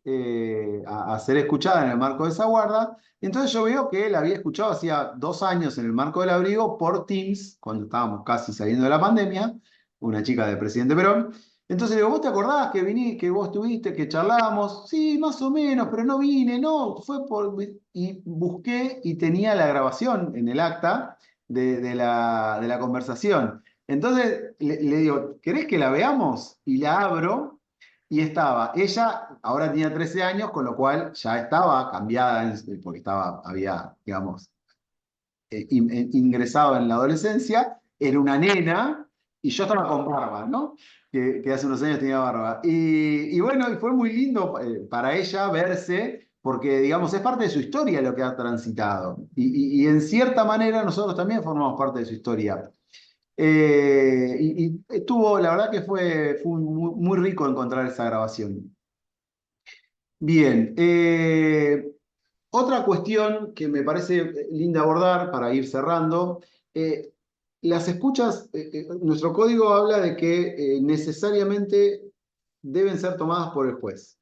a ser escuchada en el marco de esa guarda, y entonces yo veo que la había escuchado hacía 2 años en el marco del abrigo por Teams, cuando estábamos casi saliendo de la pandemia, una chica del presidente Perón. Entonces le digo, ¿vos te acordás que viní, que vos estuviste, que charlamos? Sí, más o menos, pero no vine, no, fue por... Y busqué y tenía la grabación en el acta de la conversación. Entonces le digo, ¿querés que la veamos? Y la abro. Y ella ahora tenía 13 años, con lo cual ya estaba cambiada, porque había, digamos, ingresado en la adolescencia, era una nena, y yo estaba con barba, ¿no? Que hace unos años tenía barba. Y bueno, y fue muy lindo para ella verse, porque, digamos, es parte de su historia lo que ha transitado. Y en cierta manera nosotros también formamos parte de su historia. Y estuvo, la verdad que fue muy rico encontrar esa grabación. Bien, otra cuestión que me parece linda abordar para ir cerrando, eh, las escuchas, nuestro código habla de que necesariamente deben ser tomadas por el juez.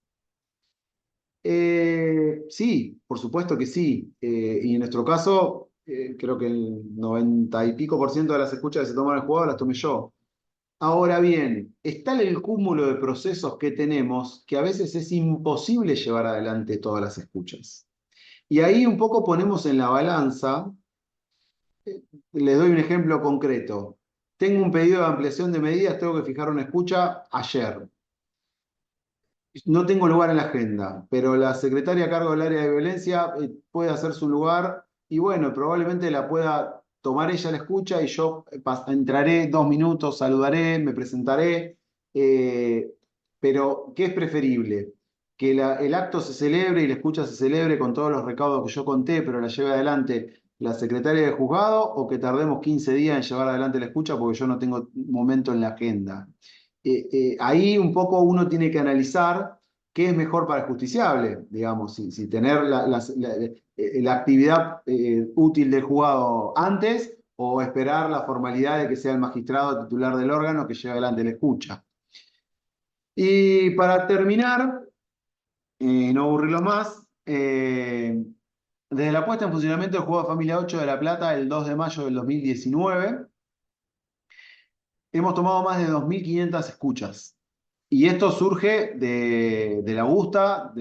Sí, por supuesto que sí. Y en nuestro caso, creo que el 90 y pico% de las escuchas que se toman el jugador las tomé yo. Ahora bien, está el cúmulo de procesos que tenemos que a veces es imposible llevar adelante todas las escuchas. Y ahí un poco ponemos en la balanza, les doy un ejemplo concreto. Tengo un pedido de ampliación de medidas, tengo que fijar una escucha ayer. No tengo lugar en la agenda, pero la secretaria a cargo del área de violencia puede hacer su lugar y bueno, probablemente la pueda tomar ella la escucha y yo entraré 2 minutos, saludaré, me presentaré, eh, pero ¿qué es preferible? Que el acto se celebre y la escucha se celebre con todos los recaudos que yo conté, pero la lleve adelante la secretaria de juzgado o que tardemos 15 días en llevar adelante la escucha porque yo no tengo momento en la agenda. Ahí un poco uno tiene que analizar qué es mejor para el justiciable, digamos, si tener la actividad útil del juzgado antes o esperar la formalidad de que sea el magistrado titular del órgano que lleve adelante la escucha. Y para terminar, no aburrirlos más, desde la puesta en funcionamiento del Juzgado de Familia 8 de La Plata el 2 de mayo del 2019, hemos tomado más de 2.500 escuchas. Y esto surge de la Augusta,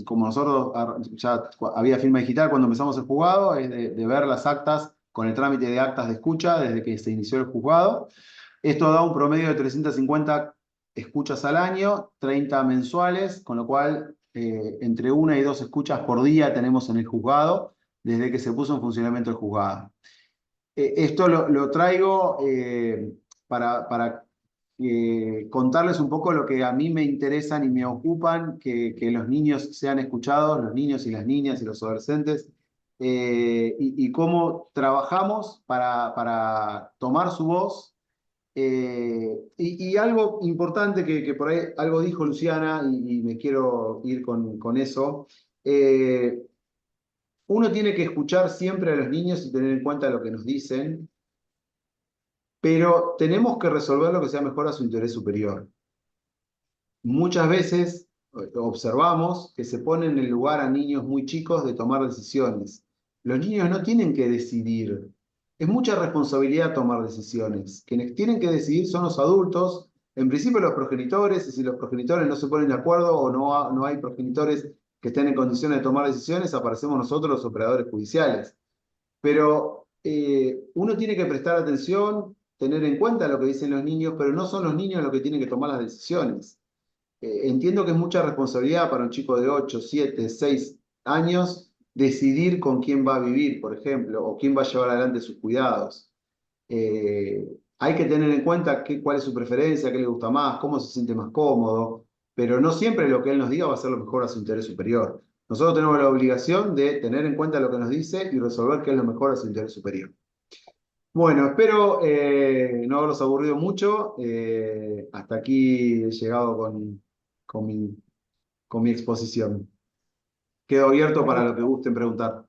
como nosotros ya había firma digital cuando empezamos el juzgado, es de ver las actas con el trámite de actas de escucha desde que se inició el juzgado. Esto da un promedio de 350 escuchas al año, 30 mensuales, con lo cual entre 1 y 2 escuchas por día tenemos en el juzgado desde que se puso en funcionamiento el juzgado. Esto lo traigo para contarles un poco lo que a mí me interesan y me ocupan, que los niños sean escuchados, los niños y las niñas y los adolescentes, y cómo trabajamos para tomar su voz. Y algo importante que por ahí algo dijo Luciana y me quiero ir con eso. Uno tiene que escuchar siempre a los niños y tener en cuenta lo que nos dicen, pero tenemos que resolver lo que sea mejor a su interés superior. Muchas veces observamos que se ponen en el lugar a niños muy chicos de tomar decisiones. Los niños no tienen que decidir. Es mucha responsabilidad tomar decisiones. Quienes tienen que decidir son los adultos, en principio los progenitores, y si los progenitores no se ponen de acuerdo o no hay progenitores que estén en condiciones de tomar decisiones, aparecemos nosotros los operadores judiciales. Pero uno tiene que prestar atención, tener en cuenta lo que dicen los niños, pero no son los niños los que tienen que tomar las decisiones. Entiendo que es mucha responsabilidad para un chico de 8, 7, 6 años decidir con quién va a vivir, por ejemplo, o quién va a llevar adelante sus cuidados. Hay que tener en cuenta cuál es su preferencia, qué le gusta más, cómo se siente más cómodo, pero no siempre lo que él nos diga va a ser lo mejor a su interés superior. Nosotros tenemos la obligación de tener en cuenta lo que nos dice y resolver qué es lo mejor a su interés superior. Bueno, espero no haberlos aburrido mucho. Hasta aquí he llegado con mi, con mi exposición. Quedo abierto para Bueno, lo que gusten preguntar.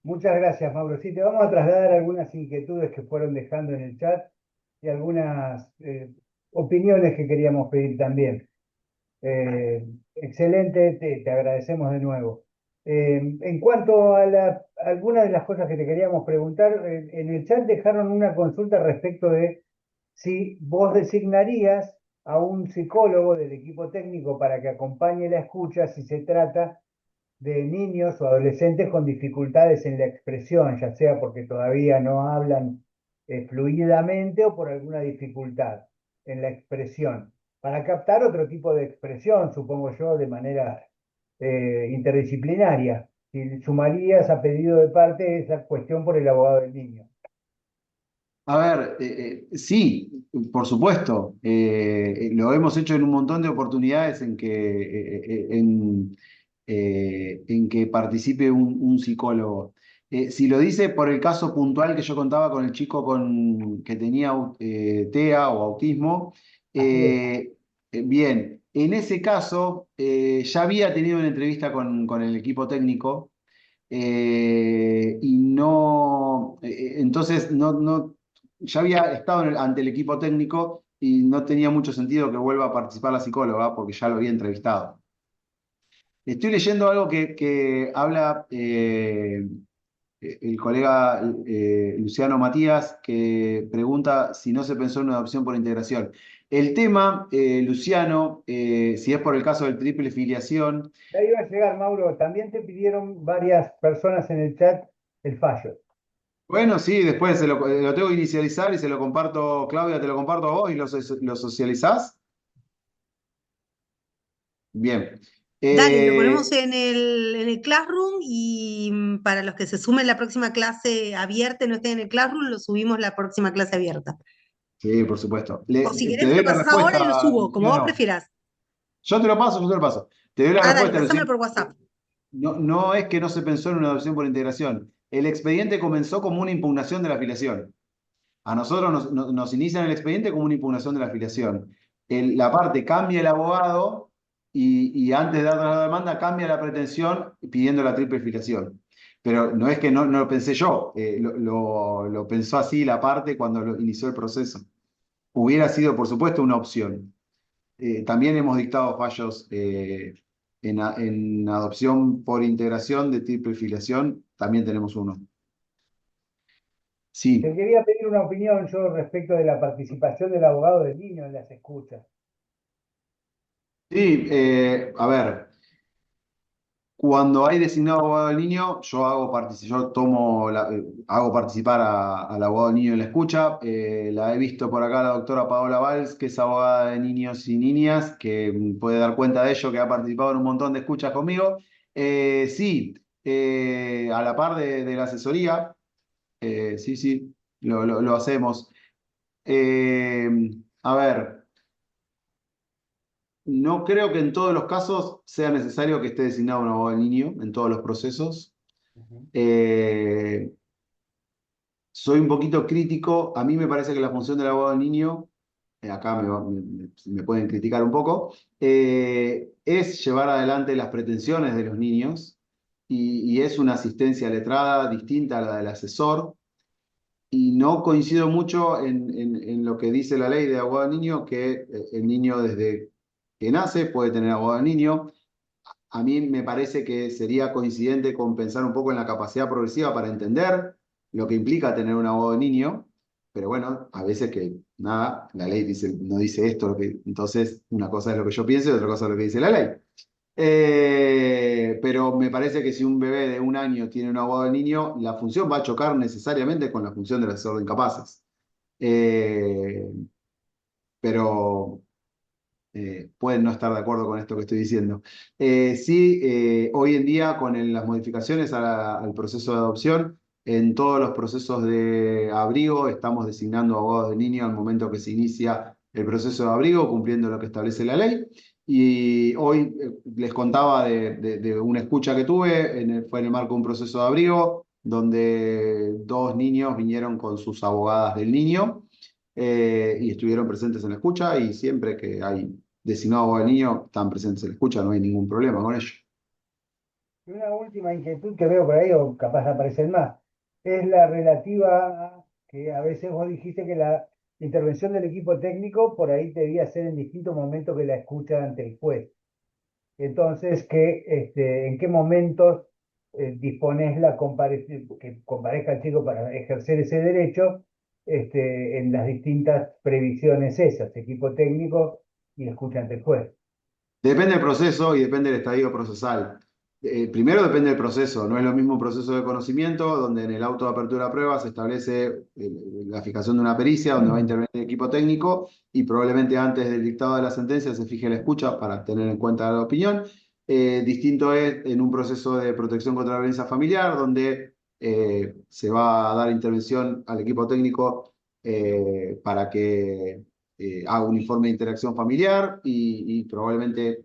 muchas gracias, Mauro. Sí, te vamos a trasladar algunas inquietudes que fueron dejando en el chat y algunas opiniones que queríamos pedir también. Excelente, te agradecemos de nuevo. En cuanto a algunas de las cosas que te queríamos preguntar, en el chat dejaron una consulta respecto de si vos designarías a un psicólogo del equipo técnico para que acompañe la escucha si se trata de niños o adolescentes con dificultades en la expresión, ya sea porque todavía no hablan fluidamente o por alguna dificultad en la expresión, para captar otro tipo de expresión, supongo yo, de manera interdisciplinaria. Si sumarías a pedido de parte esa cuestión por el abogado del niño. A ver, sí, por supuesto. Lo hemos hecho en un montón de oportunidades en que participe un psicólogo. Si lo dice por el caso puntual que yo contaba con el chico que tenía TEA o autismo, Así es. bien, en ese caso ya había tenido una entrevista con el equipo técnico y no, entonces ya había estado ante el equipo técnico y no tenía mucho sentido que vuelva a participar la psicóloga porque ya lo había entrevistado. Estoy leyendo algo que habla el colega Luciano Matías, que pregunta si no se pensó en una adopción por integración. El tema, Luciano, si es por el caso del triple filiación. Ya iba a llegar, Mauro. También te pidieron varias personas en el chat el fallo. Bueno, sí, después lo tengo que inicializar y se lo comparto, Claudia, te lo comparto a vos y lo socializás. Bien. Dale, lo ponemos Eh, en el Classroom y para los que se sumen la próxima clase abierta y no estén en el Classroom, lo subimos la próxima clase abierta. sí, por supuesto. O si Te querés, me doy lo la pasás ahora y lo respuesta, subo, como vos Luciano. prefieras. Yo te lo paso. Te doy la Ah, dale, respuesta, pasámelo Luciano. por WhatsApp. No, no es que no se pensó en una adopción por integración. El expediente comenzó como una impugnación de la afiliación. A nosotros nos inician el expediente como una impugnación de la afiliación. La parte cambia el abogado y antes de dar la demanda cambia la pretensión pidiendo la triple filiación. Pero no es que no lo pensé yo, lo pensó así la parte cuando inició el proceso. Hubiera sido, por supuesto, una opción. También hemos dictado fallos en adopción por integración de triple filiación, también tenemos uno. Te Sí, quería pedir una opinión yo respecto de la participación del abogado del niño en las escuchas. sí, a ver. Cuando hay designado abogado del niño, yo hago participar al abogado del niño en la escucha. La he visto por acá la doctora Paola Valls, que es abogada de niños y niñas, que puede dar cuenta de ello, que ha participado en un montón de escuchas conmigo. Sí, a la par de la asesoría, sí, sí, lo hacemos. Eh, a ver. No creo que en todos los casos sea necesario que esté designado un abogado del niño, en todos los procesos. Ujú. Eh, Soy un poquito crítico. A mí me parece que la función del abogado del niño, acá me pueden criticar un poco, es llevar adelante las pretensiones de los niños y es una asistencia letrada distinta a la del asesor. Y no coincido mucho en lo que dice la ley de abogado del niño, que el niño desde que nace puede tener abogado del niño. A mí me parece que sería coincidente con pensar un poco en la capacidad progresiva para entender lo que implica tener un abogado de niño, pero bueno, a veces que nada, la ley dice, no dice esto, entonces una cosa es lo que yo pienso y otra cosa es lo que dice la ley. Pero me parece que si un bebé de un año tiene un abogado de niño, la función va a chocar necesariamente con la función del asesor de incapaces. Eh, pero pueden no estar de acuerdo con esto que estoy diciendo. Sí, hoy en día con las modificaciones al proceso de adopción, en todos los procesos de abrigo estamos designando abogados de niño al momento que se inicia el proceso de abrigo, cumpliendo lo que establece la ley. Y hoy les contaba de una escucha que tuve, fue en el marco de un proceso de abrigo, donde dos niños vinieron con sus abogadas del niño y estuvieron presentes en la escucha y siempre que hay designado al niño están presentes en la escucha, no hay ningún problema con ello. Y una última inquietud que veo por ahí, o capaz de aparecer más, es la relativa a que a veces vos dijiste que la intervención del equipo técnico por ahí debía ser en distintos momentos que la escucha ante el juez. Entonces, ¿en qué momentos disponés que comparezca el chico para ejercer ese derecho en las distintas previsiones esas, equipo técnico y escucha ante el juez? Depende del proceso y depende del estadio procesal. Primero depende del proceso, no es lo mismo un proceso de conocimiento donde en el auto de apertura a prueba se establece la fijación de una pericia donde va a intervenir el equipo técnico y probablemente antes del dictado de la sentencia se fije la escucha para tener en cuenta la opinión. Distinto es en un proceso de protección contra la violencia familiar donde se va a dar intervención al equipo técnico para que haga un informe de interacción familiar y probablemente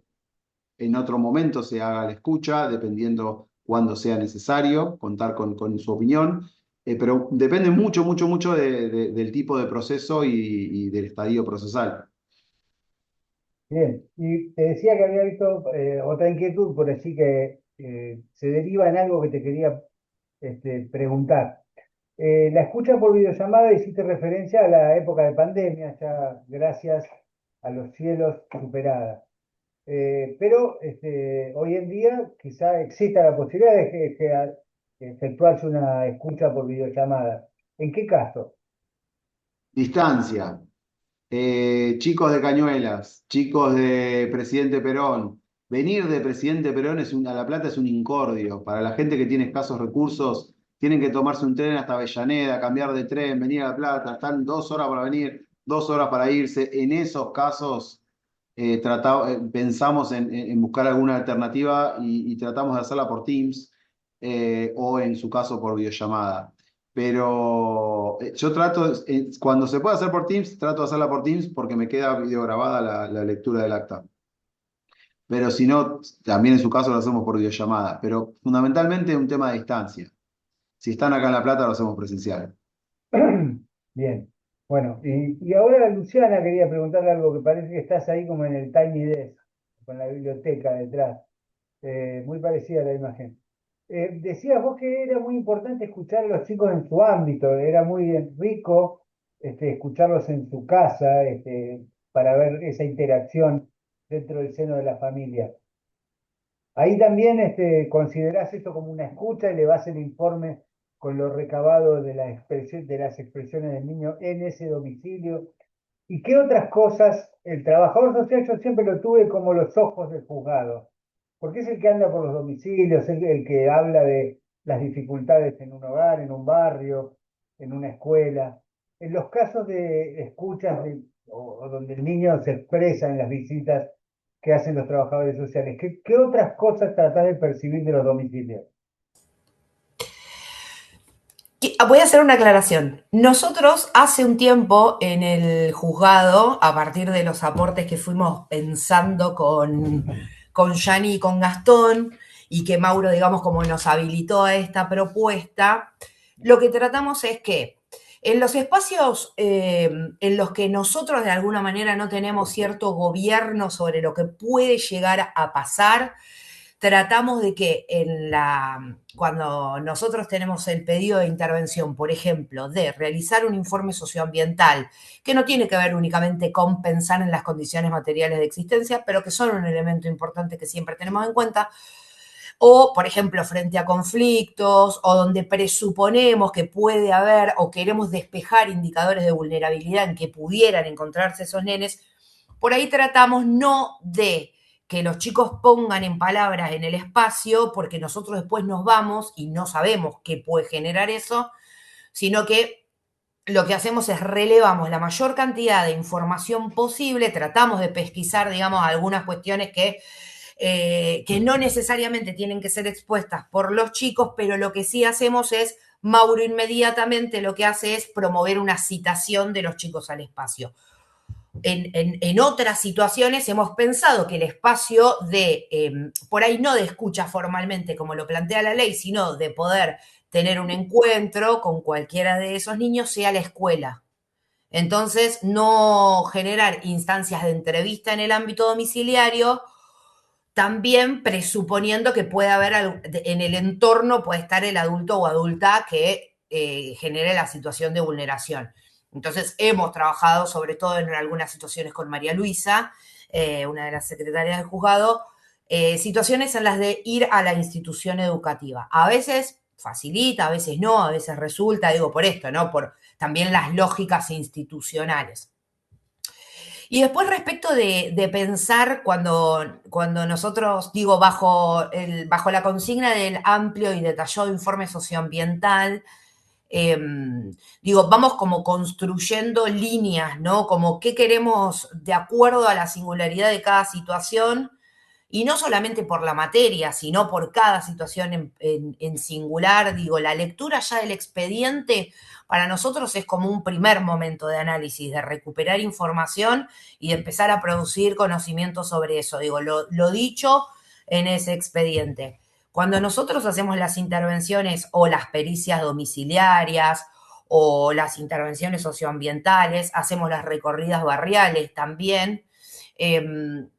en otro momento se haga la escucha, dependiendo cuándo sea necesario, contar con su opinión. Pero depende mucho, mucho, mucho del tipo de proceso y del estadio procesal. Bien, y te decía que había visto otra inquietud, por así que se deriva en algo que te quería preguntar. La escucha por videollamada hiciste referencia a la época de pandemia, ya gracias a los cielos superada. Pero hoy en día quizá exista la posibilidad de efectuarse una escucha por videollamada. ¿En qué caso? Distancia. Chicos de Cañuelas, chicos de Presidente Perón. Venir de Presidente Perón a La Plata es un incordio. Para la gente que tiene escasos recursos, tienen que tomarse un tren hasta Avellaneda, cambiar de tren, venir a La Plata. Están 2 horas para venir, 2 horas para irse. En esos casos, pensamos en buscar alguna alternativa y tratamos de hacerla por Teams o en su caso por videollamada. Pero yo cuando se puede hacer por Teams, trato de hacerla por Teams porque me queda videograbada la lectura del acta. Pero si no, también en su caso lo hacemos por videollamada. Pero fundamentalmente es un tema de distancia. Si están acá en La Plata, lo hacemos presencial. Bien, bueno, y ahora Luciana quería preguntarle algo que parece que estás ahí como en el Tiny Desk, con la biblioteca detrás, muy parecida a la imagen. Decías vos que era muy importante escuchar a los chicos en su ámbito, era muy rico escucharlos en su casa, para ver esa interacción dentro del seno de la familia. Ahí también considerás esto como una escucha y le vas el informe con lo recabado de de las expresiones del niño en ese domicilio. ¿Y qué otras cosas? El trabajador social yo siempre lo tuve como los ojos del juzgado. porque es el que anda por los domicilios, el que habla de las dificultades en un hogar, en un barrio, en una escuela. En los casos de escuchas o donde el niño se expresa en las visitas que hacen los trabajadores sociales, ¿qué otras cosas tratás de percibir de los domicilios? Voy a hacer una aclaración. Nosotros hace un tiempo en el juzgado, a partir de los aportes que fuimos pensando con Yani y con Gastón, y que Mauro, digamos, como nos habilitó a esta propuesta, lo que tratamos es que en los espacios en los que nosotros de alguna manera no tenemos cierto gobierno sobre lo que puede llegar a pasar, tratamos de que cuando nosotros tenemos el pedido de intervención, por ejemplo, de realizar un informe socioambiental, que no tiene que ver únicamente con pensar en las condiciones materiales de existencia, pero que son un elemento importante que siempre tenemos en cuenta, o, por ejemplo, frente a conflictos, o donde presuponemos que puede haber o queremos despejar indicadores de vulnerabilidad en que pudieran encontrarse esos nenes, por ahí tratamos no de que los chicos pongan en palabras en el espacio, porque nosotros después nos vamos y no sabemos qué puede generar eso, sino que lo que hacemos es relevamos la mayor cantidad de información posible, tratamos de pesquisar, digamos, algunas cuestiones que no necesariamente tienen que ser expuestas por los chicos, pero lo que sí hacemos es, Mauro inmediatamente lo que hace es promover una citación de los chicos al espacio. En otras situaciones hemos pensado que el espacio por ahí no de escucha formalmente como lo plantea la ley, sino de poder tener un encuentro con cualquiera de esos niños, sea la escuela. Entonces, no generar instancias de entrevista en el ámbito domiciliario, también presuponiendo que puede haber en el entorno, puede estar el adulto o adulta que genere la situación de vulneración. Entonces, hemos trabajado sobre todo en algunas situaciones con María Luisa, una de las secretarias del juzgado, situaciones en las de ir a la institución educativa. A veces facilita, a veces no, a veces resulta, digo por esto, ¿no? Por también las lógicas institucionales. Y después respecto de pensar cuando nosotros, digo, bajo la consigna del amplio y detallado informe socioambiental, eh, digo, vamos como construyendo líneas, ¿no? Como qué queremos de acuerdo a la singularidad de cada situación, y no solamente por la materia, sino por cada situación en singular. Digo, la lectura ya del expediente para nosotros es como un primer momento de análisis, de recuperar información y de empezar a producir conocimiento sobre eso. Digo, lo dicho en ese expediente. Cuando nosotros hacemos las intervenciones o las pericias domiciliarias o las intervenciones socioambientales, hacemos las recorridas barriales también,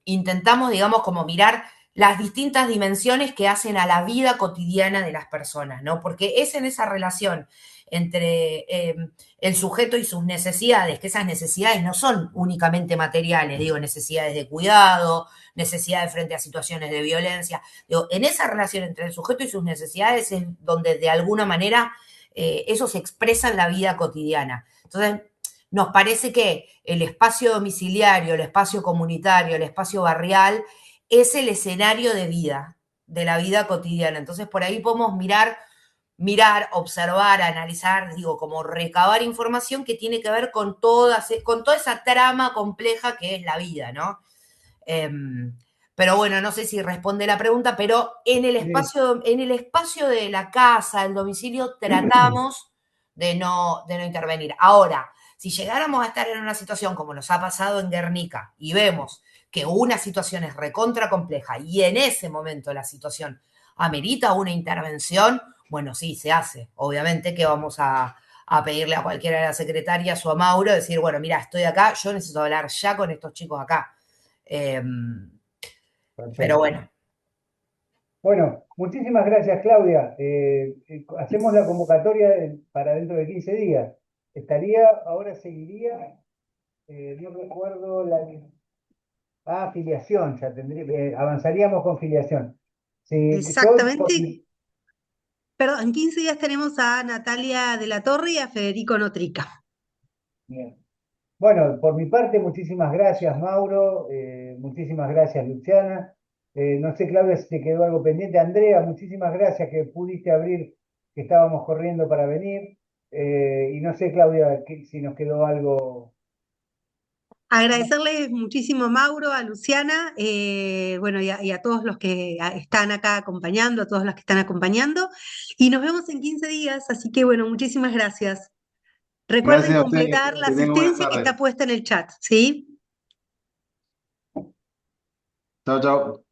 intentamos, digamos, como mirar las distintas dimensiones que hacen a la vida cotidiana de las personas, ¿no? Porque es en esa relación entre el sujeto y sus necesidades, que esas necesidades no son únicamente materiales, digo, necesidades de cuidado, necesidades frente a situaciones de violencia, digo, en esa relación entre el sujeto y sus necesidades es donde de alguna manera eso se expresa en la vida cotidiana. Entonces, nos parece que el espacio domiciliario, el espacio comunitario, el espacio barrial es el escenario de vida, de la vida cotidiana. Entonces, por ahí podemos mirar, observar, analizar, digo, como recabar información que tiene que ver con toda esa trama compleja que es la vida, ¿no? Pero bueno, no sé si responde la pregunta, pero en el espacio de la casa, el domicilio, tratamos de no intervenir. Ahora, si llegáramos a estar en una situación como nos ha pasado en Guernica y vemos que una situación es recontra compleja y en ese momento la situación amerita una intervención, bueno, sí, se hace. Obviamente que vamos a pedirle a cualquiera de las secretarias o a Mauro, decir, bueno, mira, estoy acá, yo necesito hablar ya con estos chicos acá. Pero bueno. Bueno, muchísimas gracias, Claudia. Hacemos la convocatoria para dentro de 15 días. Ahora seguiría, no recuerdo filiación, ya avanzaríamos con filiación. Sí, Exactamente. Perdón, en 15 días tenemos a Natalia de la Torre y a Federico Notrica. Bien. Bueno, por mi parte, muchísimas gracias, Mauro. Muchísimas gracias, Luciana. No sé, Claudia, si te quedó algo pendiente. Andrea, muchísimas gracias que pudiste abrir, que estábamos corriendo para venir. Y no sé, Claudia, si nos quedó algo. Agradecerles muchísimo a Mauro, a Luciana, bueno, y a todos los que están acá acompañando, a todos los que están acompañando. Y nos vemos en 15 días, así que bueno, muchísimas gracias. Recuerden Gracias a ustedes, completar la que tengan buenas asistencia que tardes. está puesta en el chat, ¿sí? Chao, chao.